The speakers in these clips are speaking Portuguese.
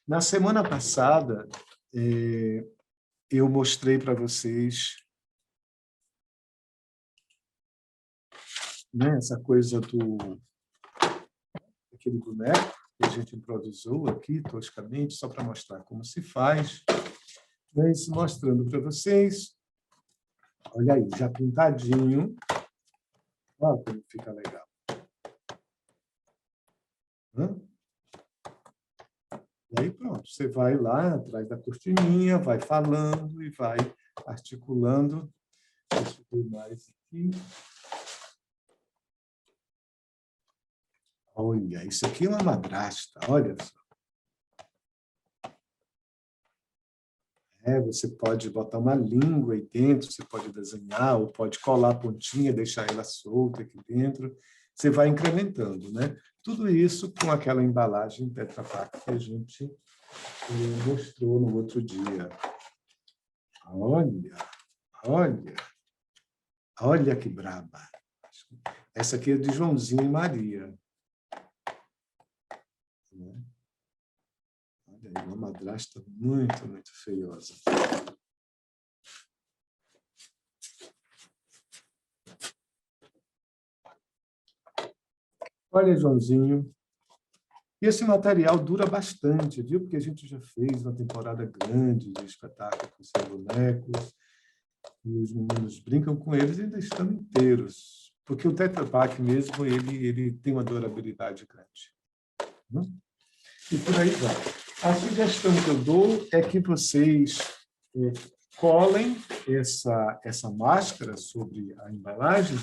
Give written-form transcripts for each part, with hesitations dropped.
Na semana passada, eu mostrei para vocês, né, essa coisa daquele boneco que a gente improvisou aqui, toscamente, só para mostrar como se faz. Mas mostrando para vocês, olha aí, já pintadinho. Olha como fica legal. E aí pronto, você vai lá atrás da cortininha, vai falando e vai articulando. Deixa eu ver mais aqui. Olha, isso aqui é uma madrasta, olha só. Você pode botar uma língua aí dentro, você pode desenhar, ou pode colar a pontinha, deixar ela solta aqui dentro. Você vai incrementando, né? Tudo isso com aquela embalagem Tetra Pak que a gente mostrou no outro dia. Olha, olha, olha que braba. Essa aqui é de Joãozinho e Maria. Olha aí, uma madrasta muito, muito feiosa. Olha, Joãozinho. E esse material dura bastante, viu? Porque a gente já fez uma temporada grande de espetáculo com seus bonecos, e os meninos brincam com eles e ainda estão inteiros. Porque o Tetra Pak mesmo, ele tem uma durabilidade grande. E por aí vai. A sugestão que eu dou é que vocês colem essa máscara sobre a embalagem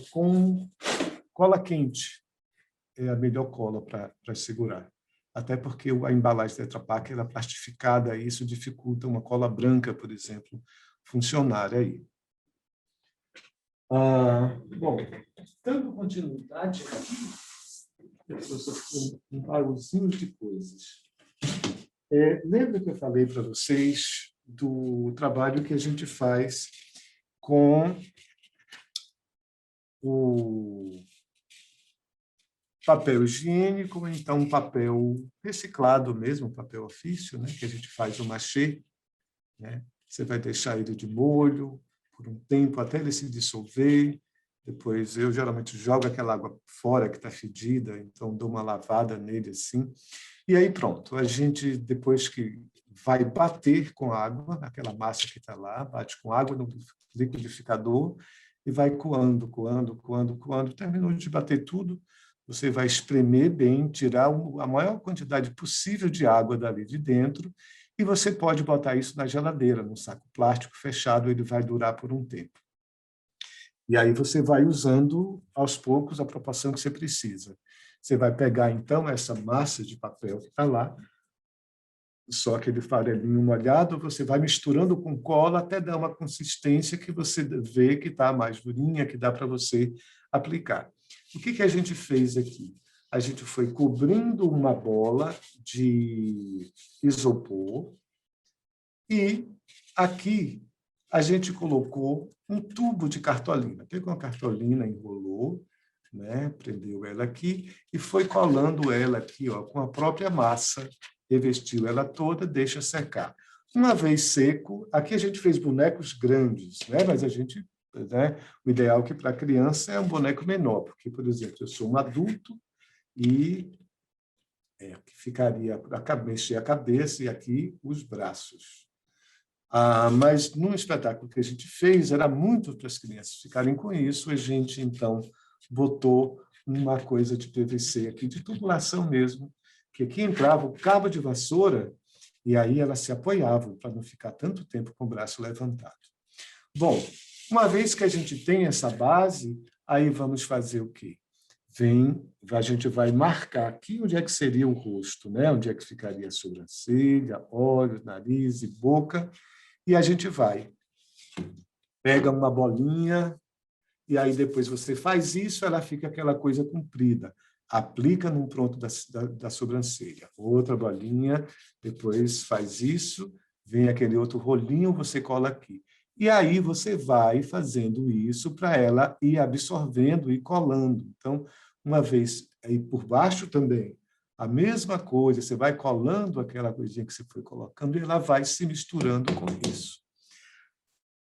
com cola quente. É a melhor cola para segurar. Até porque a embalagem Tetra Pak é plastificada, e isso dificulta uma cola branca, por exemplo, funcionar aí. Bom, dando continuidade aqui, um pauzinho de coisas. Lembra que eu falei para vocês do trabalho que a gente faz com o papel higiênico, ou então um papel reciclado mesmo, papel ofício, né, que a gente faz o machê, né? Você vai deixar ele de molho por um tempo até ele se dissolver. Depois eu geralmente jogo aquela água fora que está fedida, então dou uma lavada nele assim. E aí pronto, a gente depois que vai bater com água, aquela massa que está lá, bate com água no liquidificador e vai coando, coando, coando, coando. Terminou de bater tudo, você vai espremer bem, tirar a maior quantidade possível de água dali de dentro, e você pode botar isso na geladeira, num saco plástico fechado, ele vai durar por um tempo. E aí você vai usando, aos poucos, a proporção que você precisa. Você vai pegar, então, essa massa de papel que está lá, só aquele farelinho molhado, você vai misturando com cola até dar uma consistência que você vê que está mais durinha, que dá para você aplicar. O que a gente fez aqui? A gente foi cobrindo uma bola de isopor e aqui a gente colocou um tubo de cartolina. Pegou uma cartolina, enrolou, né, prendeu ela aqui e foi colando ela aqui, ó, com a própria massa, revestiu ela toda, deixa secar. Uma vez seco, aqui a gente fez bonecos grandes, né, mas a gente, né, o ideal é que para criança é um boneco menor, porque, por exemplo, eu sou um adulto e ficaria mexer a cabeça e aqui os braços. Mas num espetáculo que a gente fez, era muito para as crianças ficarem com isso, a gente, então, botou uma coisa de PVC aqui, de tubulação mesmo, que aqui entrava o cabo de vassoura, e aí elas se apoiavam para não ficar tanto tempo com o braço levantado. Bom, uma vez que a gente tem essa base, aí vamos fazer o quê? A gente vai marcar aqui onde é que seria o rosto, né? Onde é que ficaria a sobrancelha, olhos, nariz e boca, e a gente pega uma bolinha, e aí depois você faz isso, ela fica aquela coisa comprida. Aplica num ponto da sobrancelha. Outra bolinha, depois faz isso, vem aquele outro rolinho, você cola aqui. E aí você vai fazendo isso para ela ir absorvendo e colando. Então, uma vez aí por baixo também, A mesma coisa, você vai colando aquela coisinha que você foi colocando e ela vai se misturando com isso.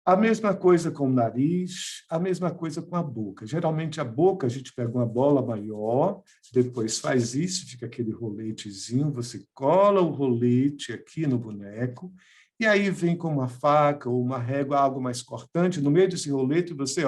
A mesma coisa com o nariz, a mesma coisa com a boca. Geralmente, a boca, a gente pega uma bola maior, depois faz isso, fica aquele roletezinho, você cola o rolete aqui no boneco, e aí vem com uma faca ou uma régua, algo mais cortante, no meio desse rolete você,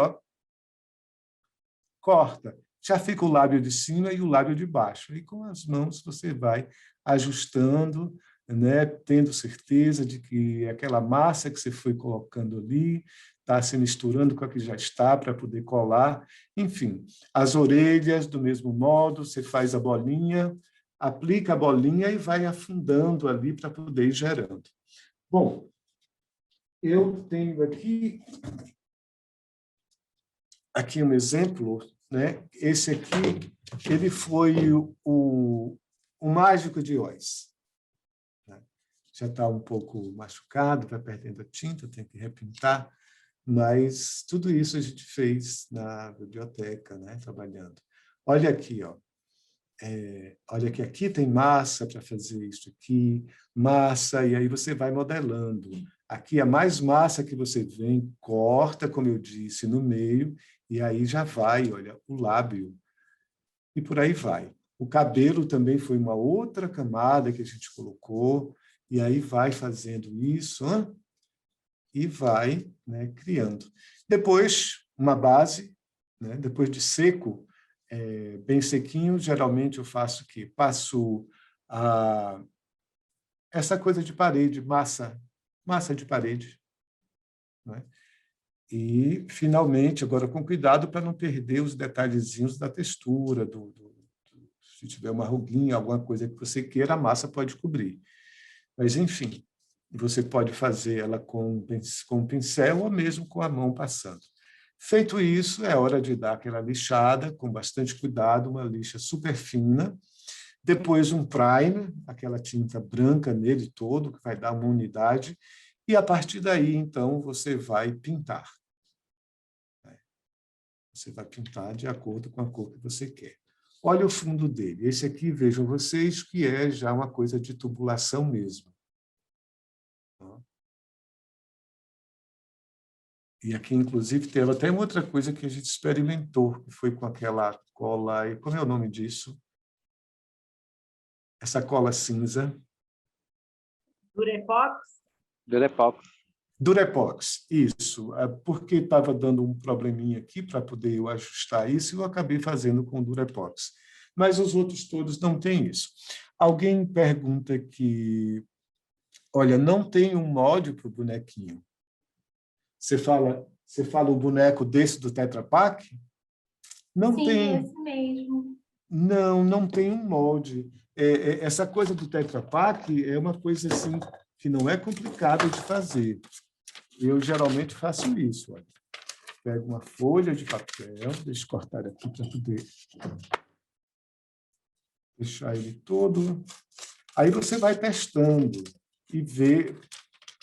corta. Já fica o lábio de cima e o lábio de baixo. E com as mãos você vai ajustando, né, tendo certeza de que aquela massa que você foi colocando ali está se misturando com a que já está para poder colar. Enfim, as orelhas, do mesmo modo, você faz a bolinha, aplica a bolinha e vai afundando ali para poder ir gerando. Bom, eu tenho aqui um exemplo, né? Esse aqui, ele foi o Mágico de Oz. Já está um pouco machucado, vai perdendo a tinta, tem que repintar, mas tudo isso a gente fez na biblioteca, né? Trabalhando. Olha aqui, olha que aqui tem massa para fazer isso aqui, massa, e aí você vai modelando. Aqui, a mais massa que você vem, corta, como eu disse, no meio, e aí já vai, olha, o lábio. E por aí vai. O cabelo também foi uma outra camada que a gente colocou, e aí vai fazendo isso, e vai, né, criando. Depois, uma base, né, depois de seco, bem sequinho, geralmente eu faço o quê? Passo essa coisa de parede, massa de parede, né? E, finalmente, agora com cuidado para não perder os detalhezinhos da textura, se tiver uma ruguinha, alguma coisa que você queira, a massa pode cobrir. Mas, enfim, você pode fazer ela com um pincel ou mesmo com a mão passando. Feito isso, é hora de dar aquela lixada, com bastante cuidado, uma lixa super fina. Depois um primer, aquela tinta branca nele todo, que vai dar uma unidade. E, a partir daí, então, você vai pintar. Você vai pintar de acordo com a cor que você quer. Olha o fundo dele. Esse aqui, vejam vocês, que é já uma coisa de tubulação mesmo. E aqui, inclusive, teve até uma outra coisa que a gente experimentou, que foi com aquela cola... E como é o nome disso? Essa cola cinza. Durepox? Durepox. Durepox, isso. Porque estava dando um probleminha aqui para poder eu ajustar isso, e eu acabei fazendo com Durepox. Mas os outros todos não têm isso. Alguém pergunta que, olha, não tem um molde para o bonequinho. Você fala o boneco desse do Tetra Pak? Não Sim, tem. esse mesmo. Não tem um molde. Essa coisa do Tetra Pak é uma coisa assim que não é complicada de fazer. Eu geralmente faço isso. Olha. Pego uma folha de papel, deixa eu cortar aqui para poder deixar ele todo. Aí você vai testando e vê.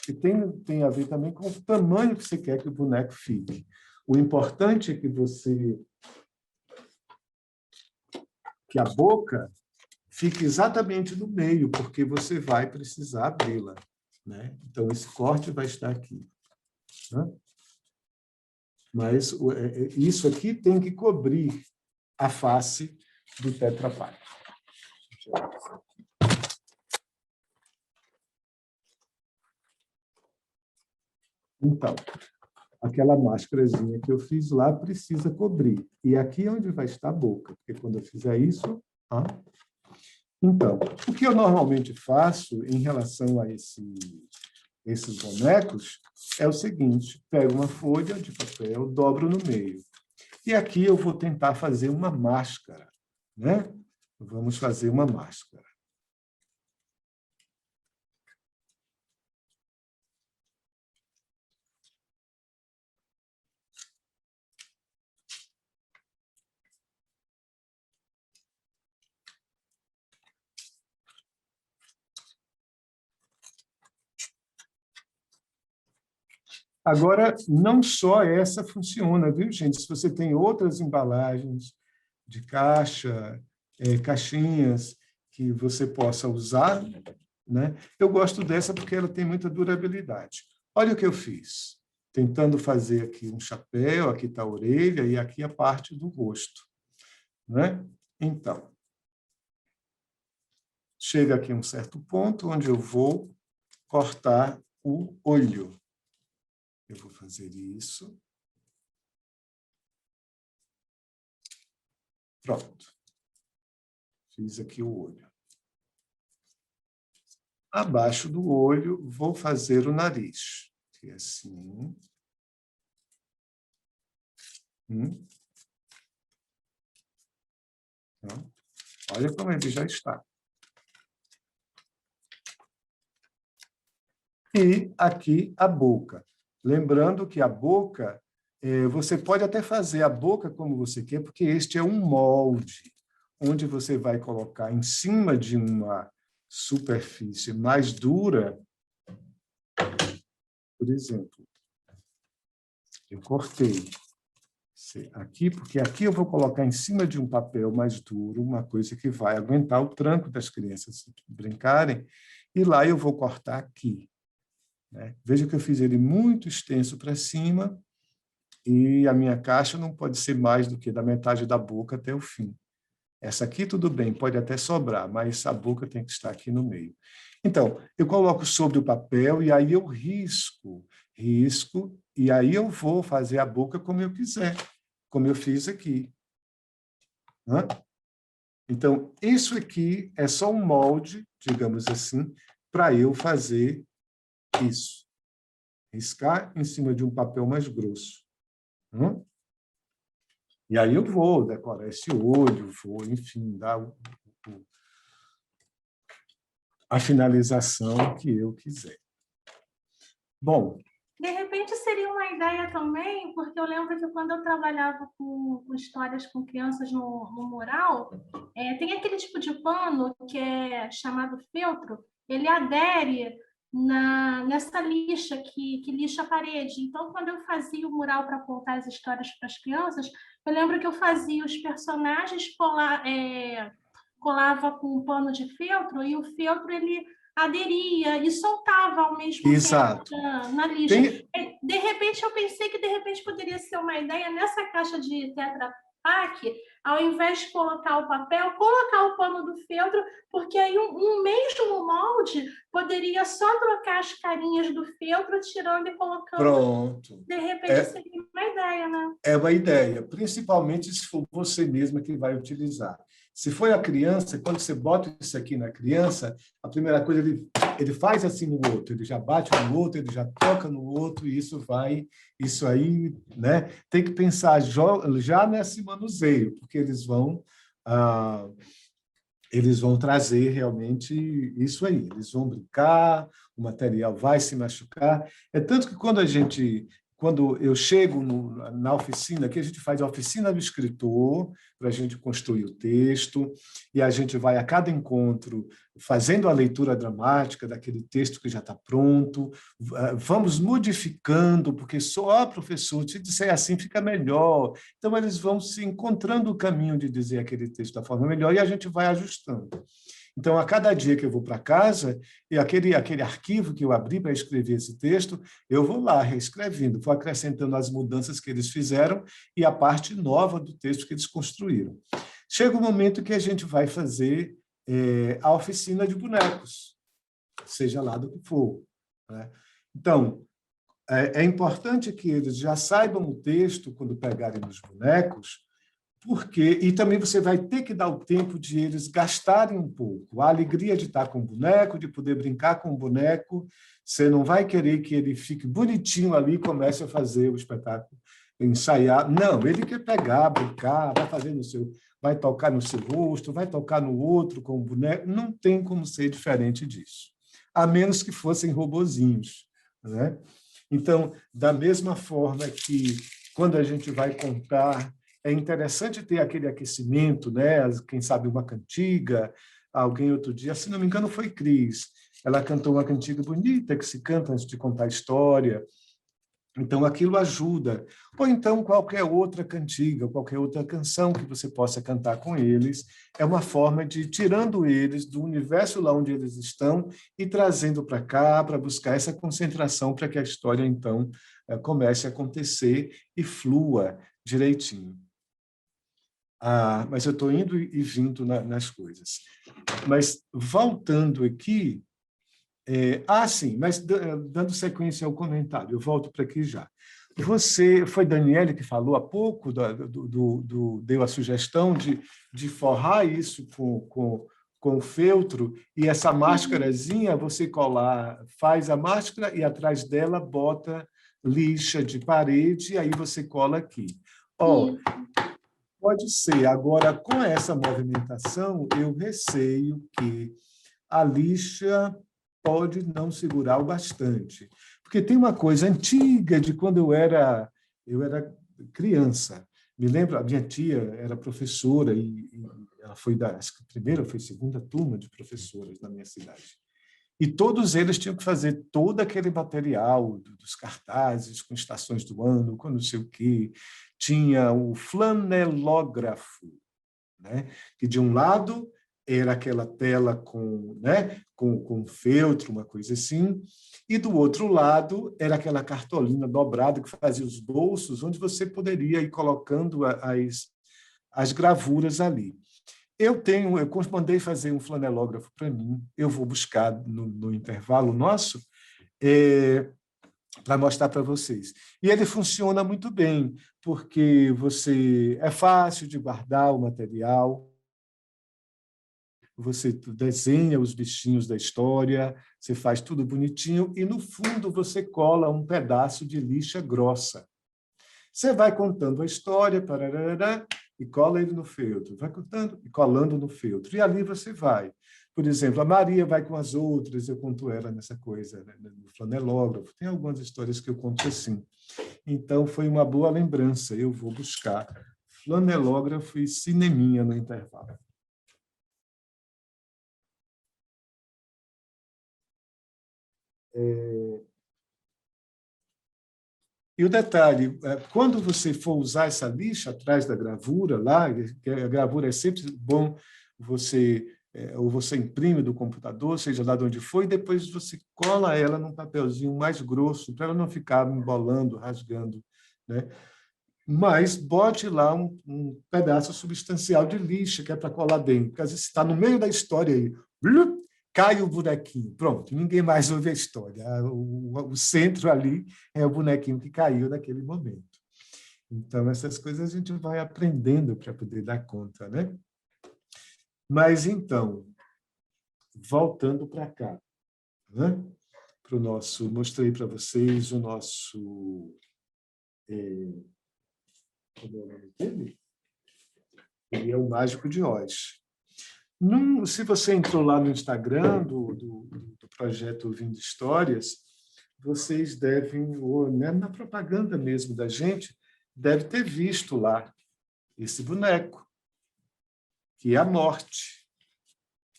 E tem a ver também com o tamanho que você quer que o boneco fique. O importante é que a boca fique exatamente no meio, porque você vai precisar abri-la, né? Então, esse corte vai estar aqui. Né? Mas isso aqui tem que cobrir a face do Tetra Pak. Então, aquela máscarazinha que eu fiz lá precisa cobrir. E aqui é onde vai estar a boca, porque quando eu fizer isso... Então, o que eu normalmente faço em relação a esses bonecos é o seguinte: pego uma folha de papel, dobro no meio. E aqui eu vou tentar fazer uma máscara, né? Vamos fazer uma máscara. Agora, não só essa funciona, viu, gente? Se você tem outras embalagens de caixa, caixinhas, que você possa usar, né? Eu gosto dessa porque ela tem muita durabilidade. Olha o que eu fiz, tentando fazer aqui um chapéu, aqui está a orelha e aqui a parte do rosto, né? Então, chega aqui um certo ponto onde eu vou cortar o olho. Eu vou fazer isso. Pronto. Fiz aqui o olho. Abaixo do olho, vou fazer o nariz. Que é assim. Então, olha como ele já está. E aqui a boca. Lembrando que a boca, você pode até fazer a boca como você quer, porque este é um molde, onde você vai colocar em cima de uma superfície mais dura. Por exemplo, eu cortei aqui, porque aqui eu vou colocar em cima de um papel mais duro, uma coisa que vai aguentar o tranco das crianças brincarem, e lá eu vou cortar aqui. Veja que eu fiz ele muito extenso para cima e a minha caixa não pode ser mais do que da metade da boca até o fim. Essa aqui tudo bem, pode até sobrar, mas a boca tem que estar aqui no meio. Então, eu coloco sobre o papel e aí eu risco, e aí eu vou fazer a boca como eu quiser, como eu fiz aqui. Então, isso aqui é só um molde, digamos assim, para eu fazer isso. Riscar em cima de um papel mais grosso. E aí eu vou decorar esse olho, vou, enfim, dar a finalização que eu quiser. Bom. De repente, seria uma ideia também, porque eu lembro que quando eu trabalhava com histórias com crianças no mural, tem aquele tipo de pano que é chamado feltro, ele adere nessa lixa que lixa a parede. Então, quando eu fazia o mural para contar as histórias para as crianças, eu lembro que eu fazia os personagens, colava com um pano de feltro, e o feltro ele aderia e soltava ao mesmo Exato. tempo na lixa. De repente, eu pensei que de repente poderia ser uma ideia nessa caixa de Tetra Pak, ao invés de colocar o papel, colocar o pano do feltro, porque aí um mesmo molde poderia só trocar as carinhas do feltro, tirando e colocando. Pronto. De repente, seria uma ideia, né? É uma ideia, principalmente se for você mesma que vai utilizar. Se for a criança, quando você bota isso aqui na criança, a primeira coisa, ele faz assim no outro, ele já bate no outro, ele já toca no outro, e isso aí, né? Tem que pensar já nesse manuseio, porque eles vão trazer realmente isso aí, eles vão brincar, o material vai se machucar. É tanto que quando eu chego na oficina, que a gente faz a oficina do escritor, para a gente construir o texto, e a gente vai a cada encontro fazendo a leitura dramática daquele texto que já está pronto, vamos modificando, porque só, professor, se disser assim fica melhor. Então, eles vão se encontrando o caminho de dizer aquele texto da forma melhor, e a gente vai ajustando. Então, a cada dia que eu vou para casa, e aquele arquivo que eu abri para escrever esse texto, eu vou lá reescrevendo, vou acrescentando as mudanças que eles fizeram e a parte nova do texto que eles construíram. Chega o momento que a gente vai fazer a oficina de bonecos, seja lá do que for. Né? Então, é importante que eles já saibam o texto quando pegarem nos bonecos, e também você vai ter que dar o tempo de eles gastarem um pouco. A alegria de estar com o boneco, de poder brincar com o boneco, você não vai querer que ele fique bonitinho ali e comece a fazer o espetáculo, ensaiar. Não, ele quer pegar, brincar, vai tocar no seu rosto, vai tocar no outro com o boneco. Não tem como ser diferente disso, a menos que fossem robozinhos, né? Então, da mesma forma que quando a gente vai contar, é interessante ter aquele aquecimento, né? Quem sabe uma cantiga, alguém outro dia, se não me engano foi Cris, ela cantou uma cantiga bonita que se canta antes de contar a história, Então, aquilo ajuda. Ou então, qualquer outra cantiga, qualquer outra canção que você possa cantar com eles, é uma forma de tirando eles do universo lá onde eles estão e trazendo para cá, para buscar essa concentração, para que a história, então, comece a acontecer e flua direitinho. Mas eu estou indo e vindo nas coisas. Mas, voltando aqui, sim, mas dando sequência ao comentário, eu volto para aqui já. Foi Daniele que falou há pouco, deu a sugestão de forrar isso com feltro, e essa máscarazinha você colar, faz a máscara e atrás dela bota lixa de parede, e aí você cola aqui. Pode ser. Agora, com essa movimentação, eu receio que a lixa pode não segurar o bastante. Porque tem uma coisa antiga de quando eu era criança. Me lembro, a minha tia era professora e ela foi acho que primeira ou foi segunda turma de professoras na minha cidade. E todos eles tinham que fazer todo aquele material dos cartazes, com estações do ano, com não sei o quê. Tinha o flanelógrafo, né? Que de um lado era aquela tela com feltro, uma coisa assim, e do outro lado era aquela cartolina dobrada que fazia os bolsos, onde você poderia ir colocando as gravuras ali. Eu mandei fazer um flanelógrafo para mim, eu vou buscar no intervalo nosso, para mostrar para vocês. E ele funciona muito bem, porque é fácil de guardar o material, você desenha os bichinhos da história, você faz tudo bonitinho, e no fundo você cola um pedaço de lixa grossa. Você vai contando a história, parará, e cola ele no feltro. Vai contando e colando no feltro. E ali você vai. Por exemplo, a Maria vai com as outras, eu conto ela nessa coisa, né, no flanelógrafo. Tem algumas histórias que eu conto assim. Então, foi uma boa lembrança. Eu vou buscar flanelógrafo e cineminha no intervalo. E o detalhe, quando você for usar essa lixa atrás da gravura, lá, que a gravura é sempre bom, ou você imprime do computador, seja lá de onde for, e depois você cola ela num papelzinho mais grosso, para ela não ficar embolando, rasgando, né? Mas bote lá um pedaço substancial de lixa, que é para colar dentro, porque às vezes está no meio da história aí, blup, cai o bonequinho, pronto, ninguém mais ouve a história. O centro ali é o bonequinho que caiu naquele momento. Então, essas coisas a gente vai aprendendo para poder dar conta, né? Mas, então, voltando para cá, né? Para o nosso, mostrei para vocês o nosso... como é o nome dele? Ele é o Mágico de Oz. Se você entrou lá no Instagram do projeto Ouvindo Histórias, vocês devem, ou né, na propaganda mesmo da gente, deve ter visto lá esse boneco, que é a Morte.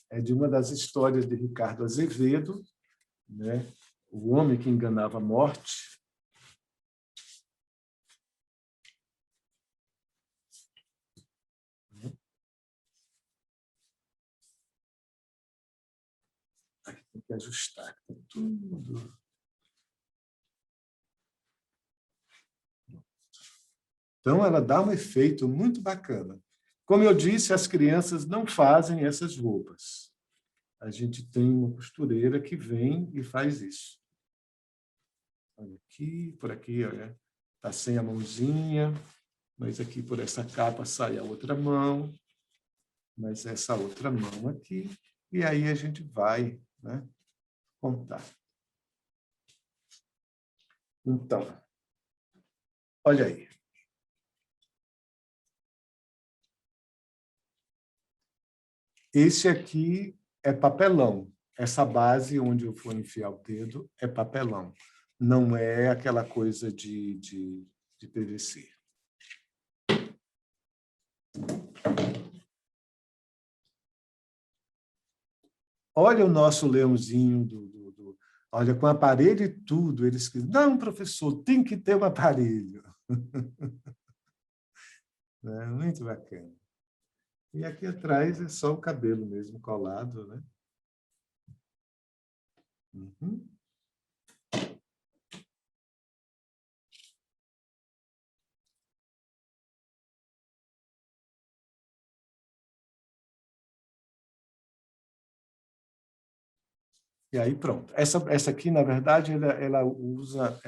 É de uma das histórias de Ricardo Azevedo, né? O homem que enganava a morte. Tem que ajustar tudo. Então, ela dá um efeito muito bacana. Como eu disse, as crianças não fazem essas roupas. A gente tem uma costureira que vem e faz isso. Olha aqui, por aqui, olha, está sem a mãozinha, mas aqui por essa capa sai a outra mão, mas essa outra mão aqui, e aí a gente vai, né, contar. Então, olha aí. Esse aqui é papelão. Essa base onde eu for enfiar o dedo é papelão. Não é aquela coisa de PVC. Olha o nosso leãozinho Olha, com aparelho e tudo, eles dizem, não, professor, tem que ter um aparelho. É muito bacana. E aqui atrás é só o cabelo mesmo colado, né? Uhum. E aí, pronto. Essa aqui, na verdade, ela usa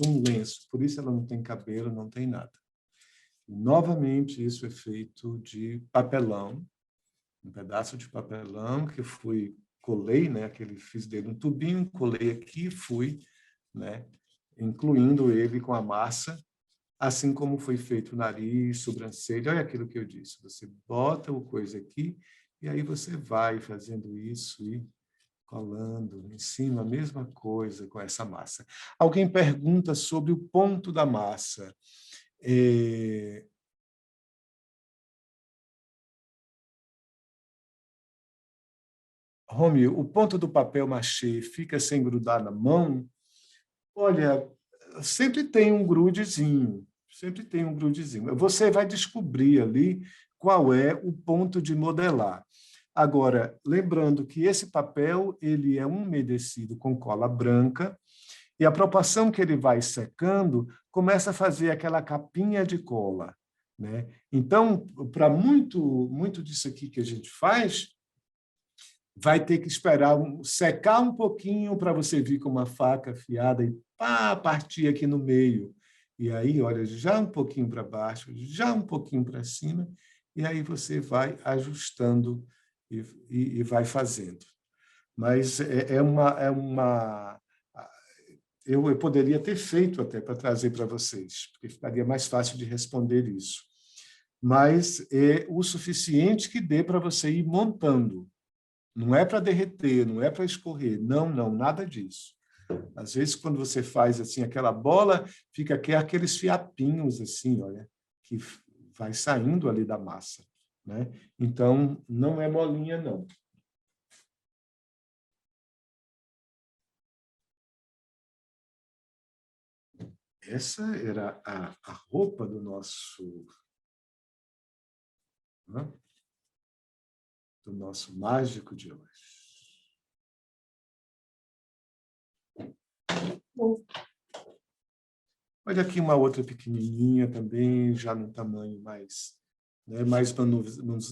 um lenço, por isso ela não tem cabelo, não tem nada. Novamente, isso é feito de papelão, um pedaço de papelão que colei, né, fiz dele um tubinho, colei aqui e fui, né, incluindo ele com a massa, assim como foi feito o nariz, sobrancelha. Olha aquilo que eu disse, você bota o coisa aqui e aí você vai fazendo isso e colando em cima, a mesma coisa com essa massa. Alguém pergunta sobre o ponto da massa. Romeu, o ponto do papel machê fica sem grudar na mão? Olha, sempre tem um grudezinho, sempre tem um grudezinho. Você vai descobrir ali qual é o ponto de modelar. Agora, lembrando que esse papel ele é umedecido com cola branca e a proporção que ele vai secando começa a fazer aquela capinha de cola, né? Então, para muito disso aqui que a gente faz, vai ter que esperar secar um pouquinho para você vir com uma faca afiada e pá, partir aqui no meio. E aí, olha, já um pouquinho para baixo, já um pouquinho para cima, e aí você vai ajustando e vai fazendo. Mas eu poderia ter feito até para trazer para vocês, porque ficaria mais fácil de responder isso. Mas é o suficiente que dê para você ir montando. Não é para derreter, não é para escorrer. Não, não, nada disso. Às vezes, quando você faz assim aquela bola, fica aqueles fiapinhos assim, olha, que vai saindo ali da massa, né? Então, não é molinha, não. Essa era a roupa do nosso, né? Do nosso mágico de hoje. Bom, olha aqui uma outra pequenininha também, já no tamanho mais, né, mais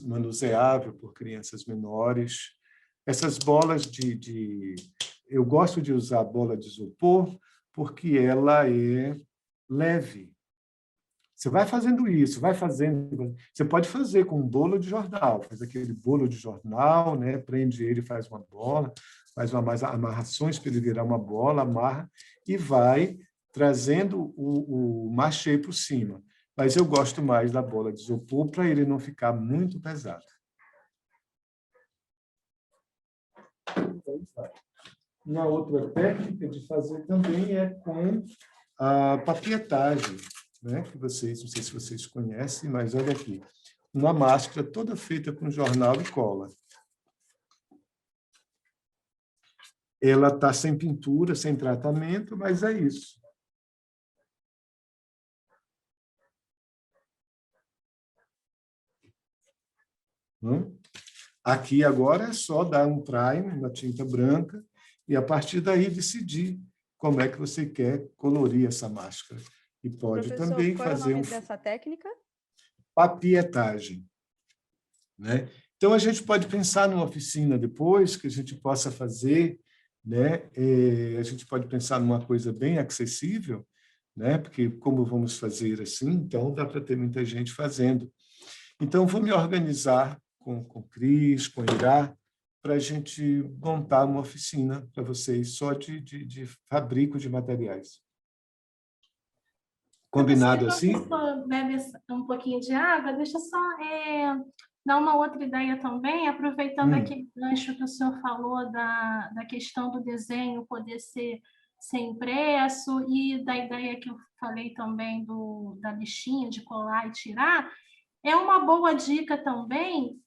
manuseável por crianças menores. Essas bolas eu gosto de usar a bola de isopor porque ela é leve. Você vai fazendo isso, vai fazendo. Você pode fazer com um bolo de jornal, faz aquele bolo de jornal, né? Prende ele, faz uma bola, faz mais amarrações para ele virar uma bola, amarra e vai trazendo o machê por cima. Mas eu gosto mais da bola de isopor para ele não ficar muito pesado. Uma outra técnica de fazer também é com a papietagem, né? Que vocês, não sei se vocês conhecem, mas olha aqui, uma máscara toda feita com jornal e cola. Ela está sem pintura, sem tratamento, mas é isso. Aqui agora é só dar um primer na tinta branca e, a partir daí, decidir como é que você quer colorir essa máscara. E pode Professor, também qual fazer é o nome dessa técnica? Papietagem, né? Então, a gente pode pensar numa oficina depois que a gente possa fazer, né? A gente pode pensar numa coisa bem acessível, né? Porque como vamos fazer assim, então dá para ter muita gente fazendo. Então, vou me organizar com o Cris, com o Irá, para a gente montar uma oficina para vocês só de fabrico de materiais. Combinado assim? Se você bebe um pouquinho de água, deixa eu só dar uma outra ideia também, aproveitando aquele gancho que o senhor falou da questão do desenho poder ser impresso e da ideia que eu falei também da lixinha de colar e tirar, é uma boa dica também,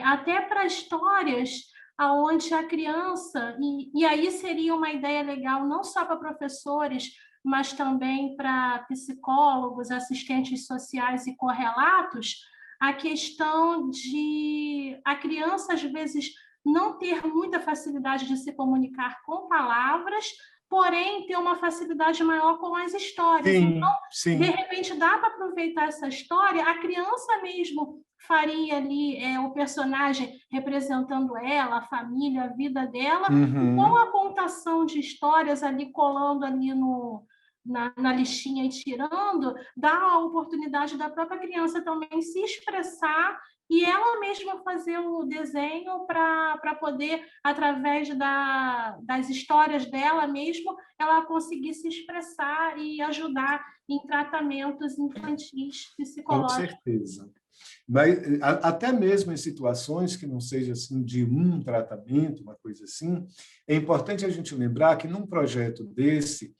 até para histórias aonde a criança, e aí seria uma ideia legal não só para professores, mas também para psicólogos, assistentes sociais e correlatos, a questão de a criança, às vezes, não ter muita facilidade de se comunicar com palavras, porém ter uma facilidade maior com as histórias. Então, Sim, de sim. repente, dá para aproveitar essa história, a criança mesmo faria ali o personagem representando ela, a família, a vida dela, e com Uhum. a contação de histórias ali, colando ali na listinha e tirando, dá a oportunidade da própria criança também se expressar e ela mesma fazer o desenho para poder, através das histórias dela mesmo, ela conseguir se expressar e ajudar em tratamentos infantis Com psicológicos. certeza. Mas até mesmo em situações que não seja assim de um tratamento, uma coisa assim, é importante a gente lembrar que num projeto desse,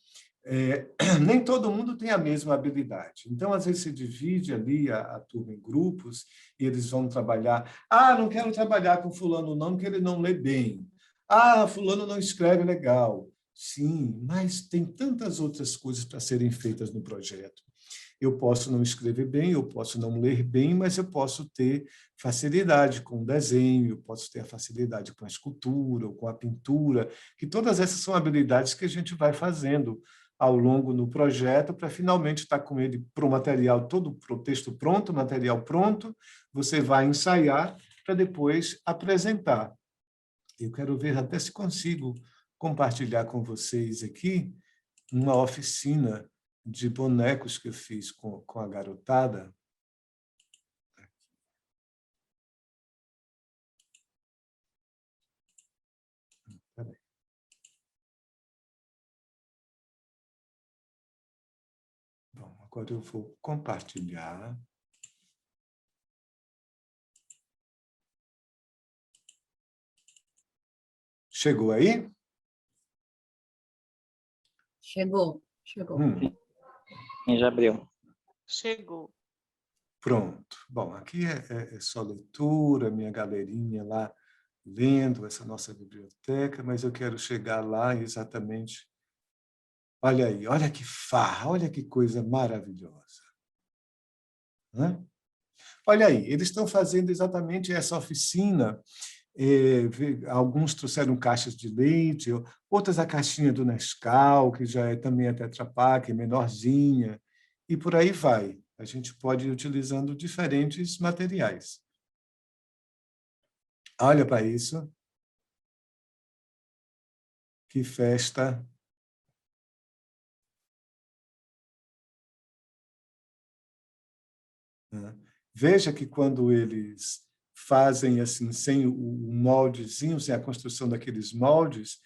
nem todo mundo tem a mesma habilidade. Então, às vezes, se divide ali a turma em grupos e eles vão trabalhar. Ah, não quero trabalhar com fulano não, porque ele não lê bem. Ah, fulano não escreve legal. Sim, mas tem tantas outras coisas para serem feitas no projeto. Eu posso não escrever bem, eu posso não ler bem, mas eu posso ter facilidade com o desenho, eu posso ter a facilidade com a escultura, ou com a pintura, que todas essas são habilidades que a gente vai fazendo ao longo do projeto, para finalmente estar com ele para o material todo, para o texto pronto, o material pronto, você vai ensaiar para depois apresentar. Eu quero ver até se consigo compartilhar com vocês aqui uma oficina de bonecos que eu fiz com a garotada. Peraí. Bom, agora eu vou compartilhar. Chegou aí? Chegou. Sim, já abriu. Chegou. Pronto. Bom, aqui é só leitura, minha galerinha lá lendo essa nossa biblioteca, mas eu quero chegar lá exatamente. Olha aí, olha que farra, olha que coisa maravilhosa. Né? Olha aí, eles estão fazendo exatamente essa oficina. Alguns trouxeram caixas de leite, outras a caixinha do Nescau, que já é também a Tetra Pak, menorzinha, e por aí vai. A gente pode ir utilizando diferentes materiais. Olha para isso. Que festa. Veja que quando eles fazem assim, sem o moldezinho, sem a construção daqueles moldes,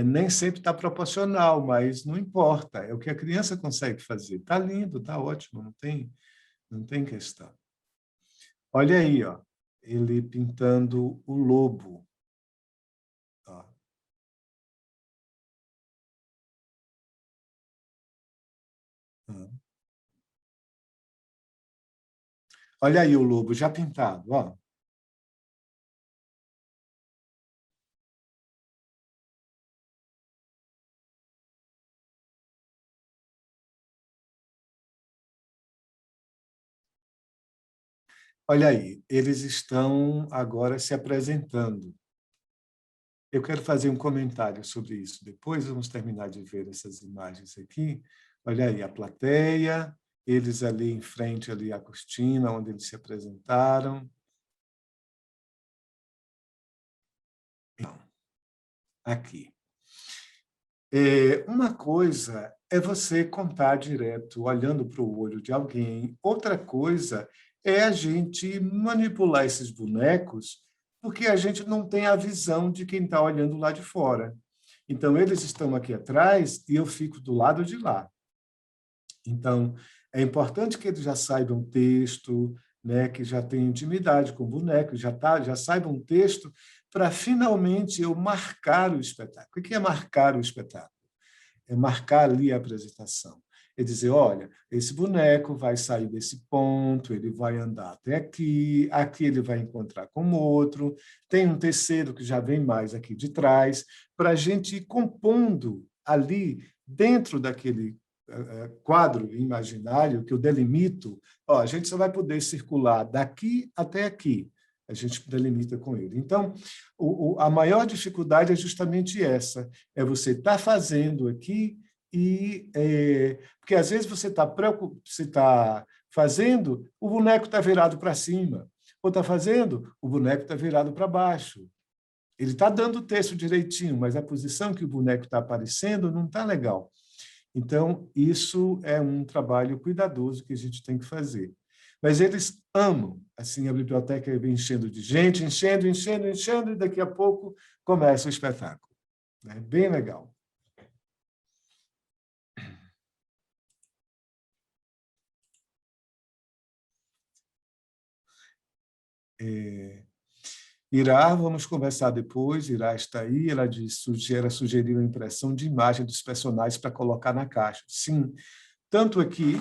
nem sempre está proporcional, mas não importa, é o que a criança consegue fazer. Está lindo, está ótimo, não tem questão. Olha aí, ó, ele pintando o lobo. Ó. Olha aí o lobo já pintado, ó. Olha aí, eles estão agora se apresentando. Eu quero fazer um comentário sobre isso. Depois vamos terminar de ver essas imagens aqui. Olha aí a plateia, eles ali em frente ali à cortina onde eles se apresentaram. Então, aqui. Uma coisa é você contar direto, olhando para o olho de alguém. Outra coisa é a gente manipular esses bonecos, porque a gente não tem a visão de quem está olhando lá de fora. Então, eles estão aqui atrás e eu fico do lado de lá. Então, é importante que eles já saibam texto, né, que já tenham intimidade com o boneco, já saibam texto, para finalmente eu marcar o espetáculo. O que é marcar o espetáculo? É marcar ali a apresentação. É dizer, olha, esse boneco vai sair desse ponto, ele vai andar até aqui, aqui ele vai encontrar com outro, tem um terceiro que já vem mais aqui de trás, para a gente ir compondo ali, dentro daquele quadro imaginário que eu delimito, ó, a gente só vai poder circular daqui até aqui, a gente delimita com ele. Então, a maior dificuldade é justamente essa, é você estar fazendo aqui porque às vezes você está fazendo, o boneco está virado para cima, ou está fazendo, o boneco está virado para baixo. Ele está dando o texto direitinho, mas a posição que o boneco está aparecendo não está legal. Então, isso é um trabalho cuidadoso que a gente tem que fazer. Mas eles amam. Assim, a biblioteca vem enchendo de gente, enchendo, e daqui a pouco começa o espetáculo. É bem legal. Irá, vamos conversar depois, Irá está aí, ela sugeriu a impressão de imagem dos personagens para colocar na caixa. Sim, tanto aqui,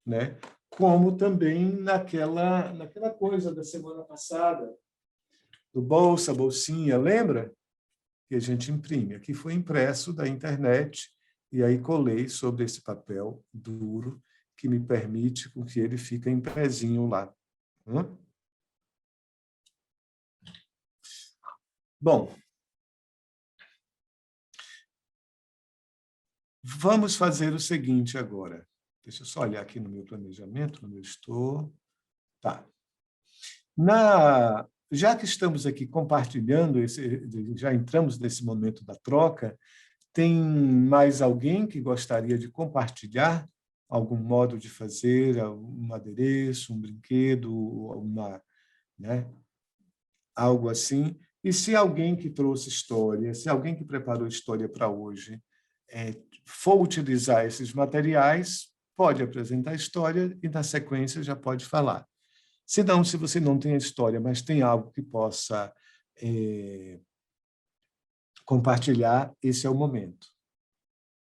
né, como também naquela coisa da semana passada, do bolsinha, lembra? Que a gente imprime. Aqui foi impresso da internet, e aí colei sobre esse papel duro, que me permite com que ele fique em pezinho lá. Bom, vamos fazer o seguinte agora. Deixa eu só olhar aqui no meu planejamento, onde eu estou. Tá. Já que estamos aqui compartilhando, já entramos nesse momento da troca, tem mais alguém que gostaria de compartilhar algum modo de fazer, um adereço, um brinquedo, né, algo assim? E se alguém que trouxe história, se alguém que preparou história para hoje for utilizar esses materiais, pode apresentar a história e, na sequência, já pode falar. Se você não tem a história, mas tem algo que possa compartilhar, esse é o momento.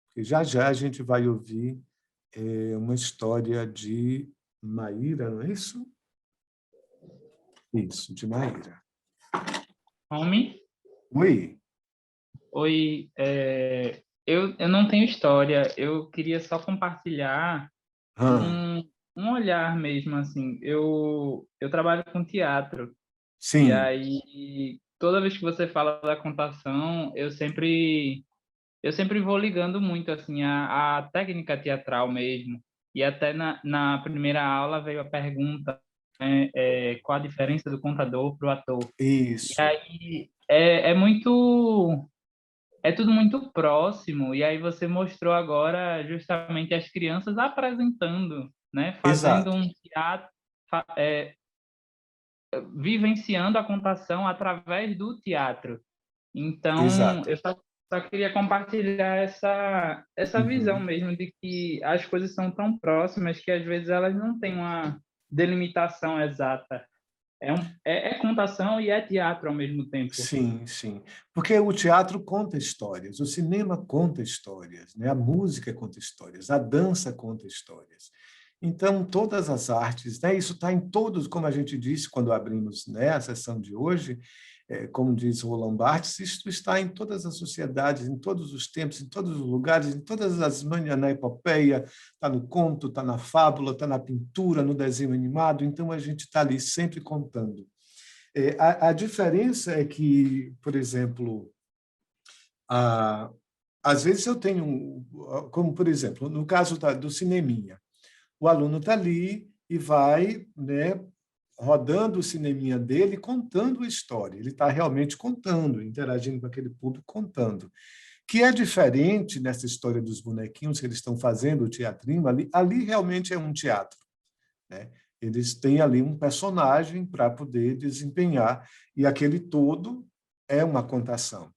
Porque já a gente vai ouvir uma história de Maíra, não é isso? Isso, de Maíra. Homem? Oi. Oi, eu não tenho história, eu queria só compartilhar um olhar mesmo, assim. Eu trabalho com teatro. Sim. E aí, toda vez que você fala da contação, eu sempre vou ligando muito, assim, a técnica teatral mesmo. E até na primeira aula veio a pergunta, né, qual a diferença do contador para o ator. Isso. E aí, é tudo muito próximo, e aí você mostrou agora justamente as crianças apresentando, né, fazendo um teatro, vivenciando a contação através do teatro. Então, eu só queria compartilhar essa visão mesmo de que as coisas são tão próximas que às vezes elas não têm uma delimitação exata. É contação e é teatro ao mesmo tempo. Sim, sim. Porque o teatro conta histórias, o cinema conta histórias, né? A música conta histórias, a dança conta histórias. Então, todas as artes, né? Isso está em todos, como a gente disse quando abrimos, né, a sessão de hoje, como diz Roland Barthes, isso está em todas as sociedades, em todos os tempos, em todos os lugares, em todas as manhas, na epopeia, está no conto, está na fábula, está na pintura, no desenho animado, então a gente está ali sempre contando. A diferença é que, por exemplo, às vezes eu tenho, como por exemplo, no caso do cineminha, o aluno está ali e vai, né, rodando o cineminha dele, contando a história. Ele está realmente contando, interagindo com aquele público, contando. Que é diferente nessa história dos bonequinhos que eles estão fazendo, o teatrinho, ali realmente é um teatro, né? Eles têm ali um personagem para poder desempenhar, e aquele todo é uma contação.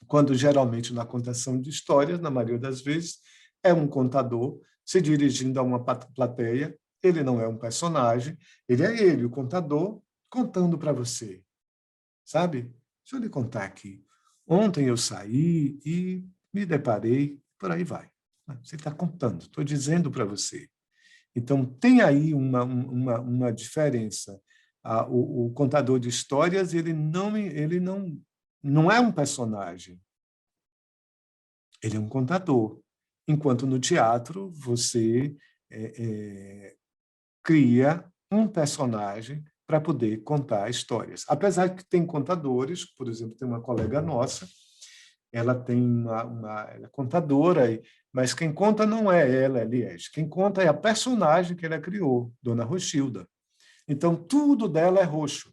Quando, geralmente, na contação de histórias, na maioria das vezes, é um contador se dirigindo a uma plateia, ele não é um personagem, ele é ele, o contador, contando para você. Sabe? Deixa eu lhe contar aqui. Ontem eu saí e me deparei, por aí vai. Você está contando, estou dizendo para você. Então, tem aí uma diferença. O contador de histórias, ele não é um personagem, ele é um contador. Enquanto no teatro, você cria um personagem para poder contar histórias. Apesar que tem contadores, por exemplo, tem uma colega nossa, ela ela é contadora, mas quem conta não é ela, é Liege. Quem conta é a personagem que ela criou, Dona Rochilda. Então, tudo dela é roxo.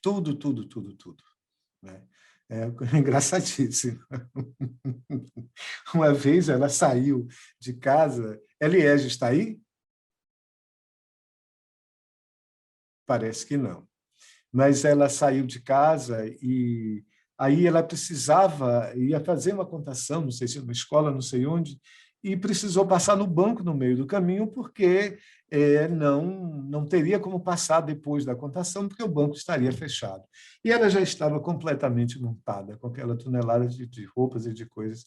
Tudo, tudo, tudo, tudo. Né? É engraçadíssimo. Uma vez ela saiu de casa. Liege está aí? Parece que não. Mas ela saiu de casa e aí ela ia fazer uma contação, não sei se numa escola, não sei onde, e precisou passar no banco no meio do caminho, porque não teria como passar depois da contação, porque o banco estaria fechado. E ela já estava completamente montada, com aquela tonelada de roupas e de coisas,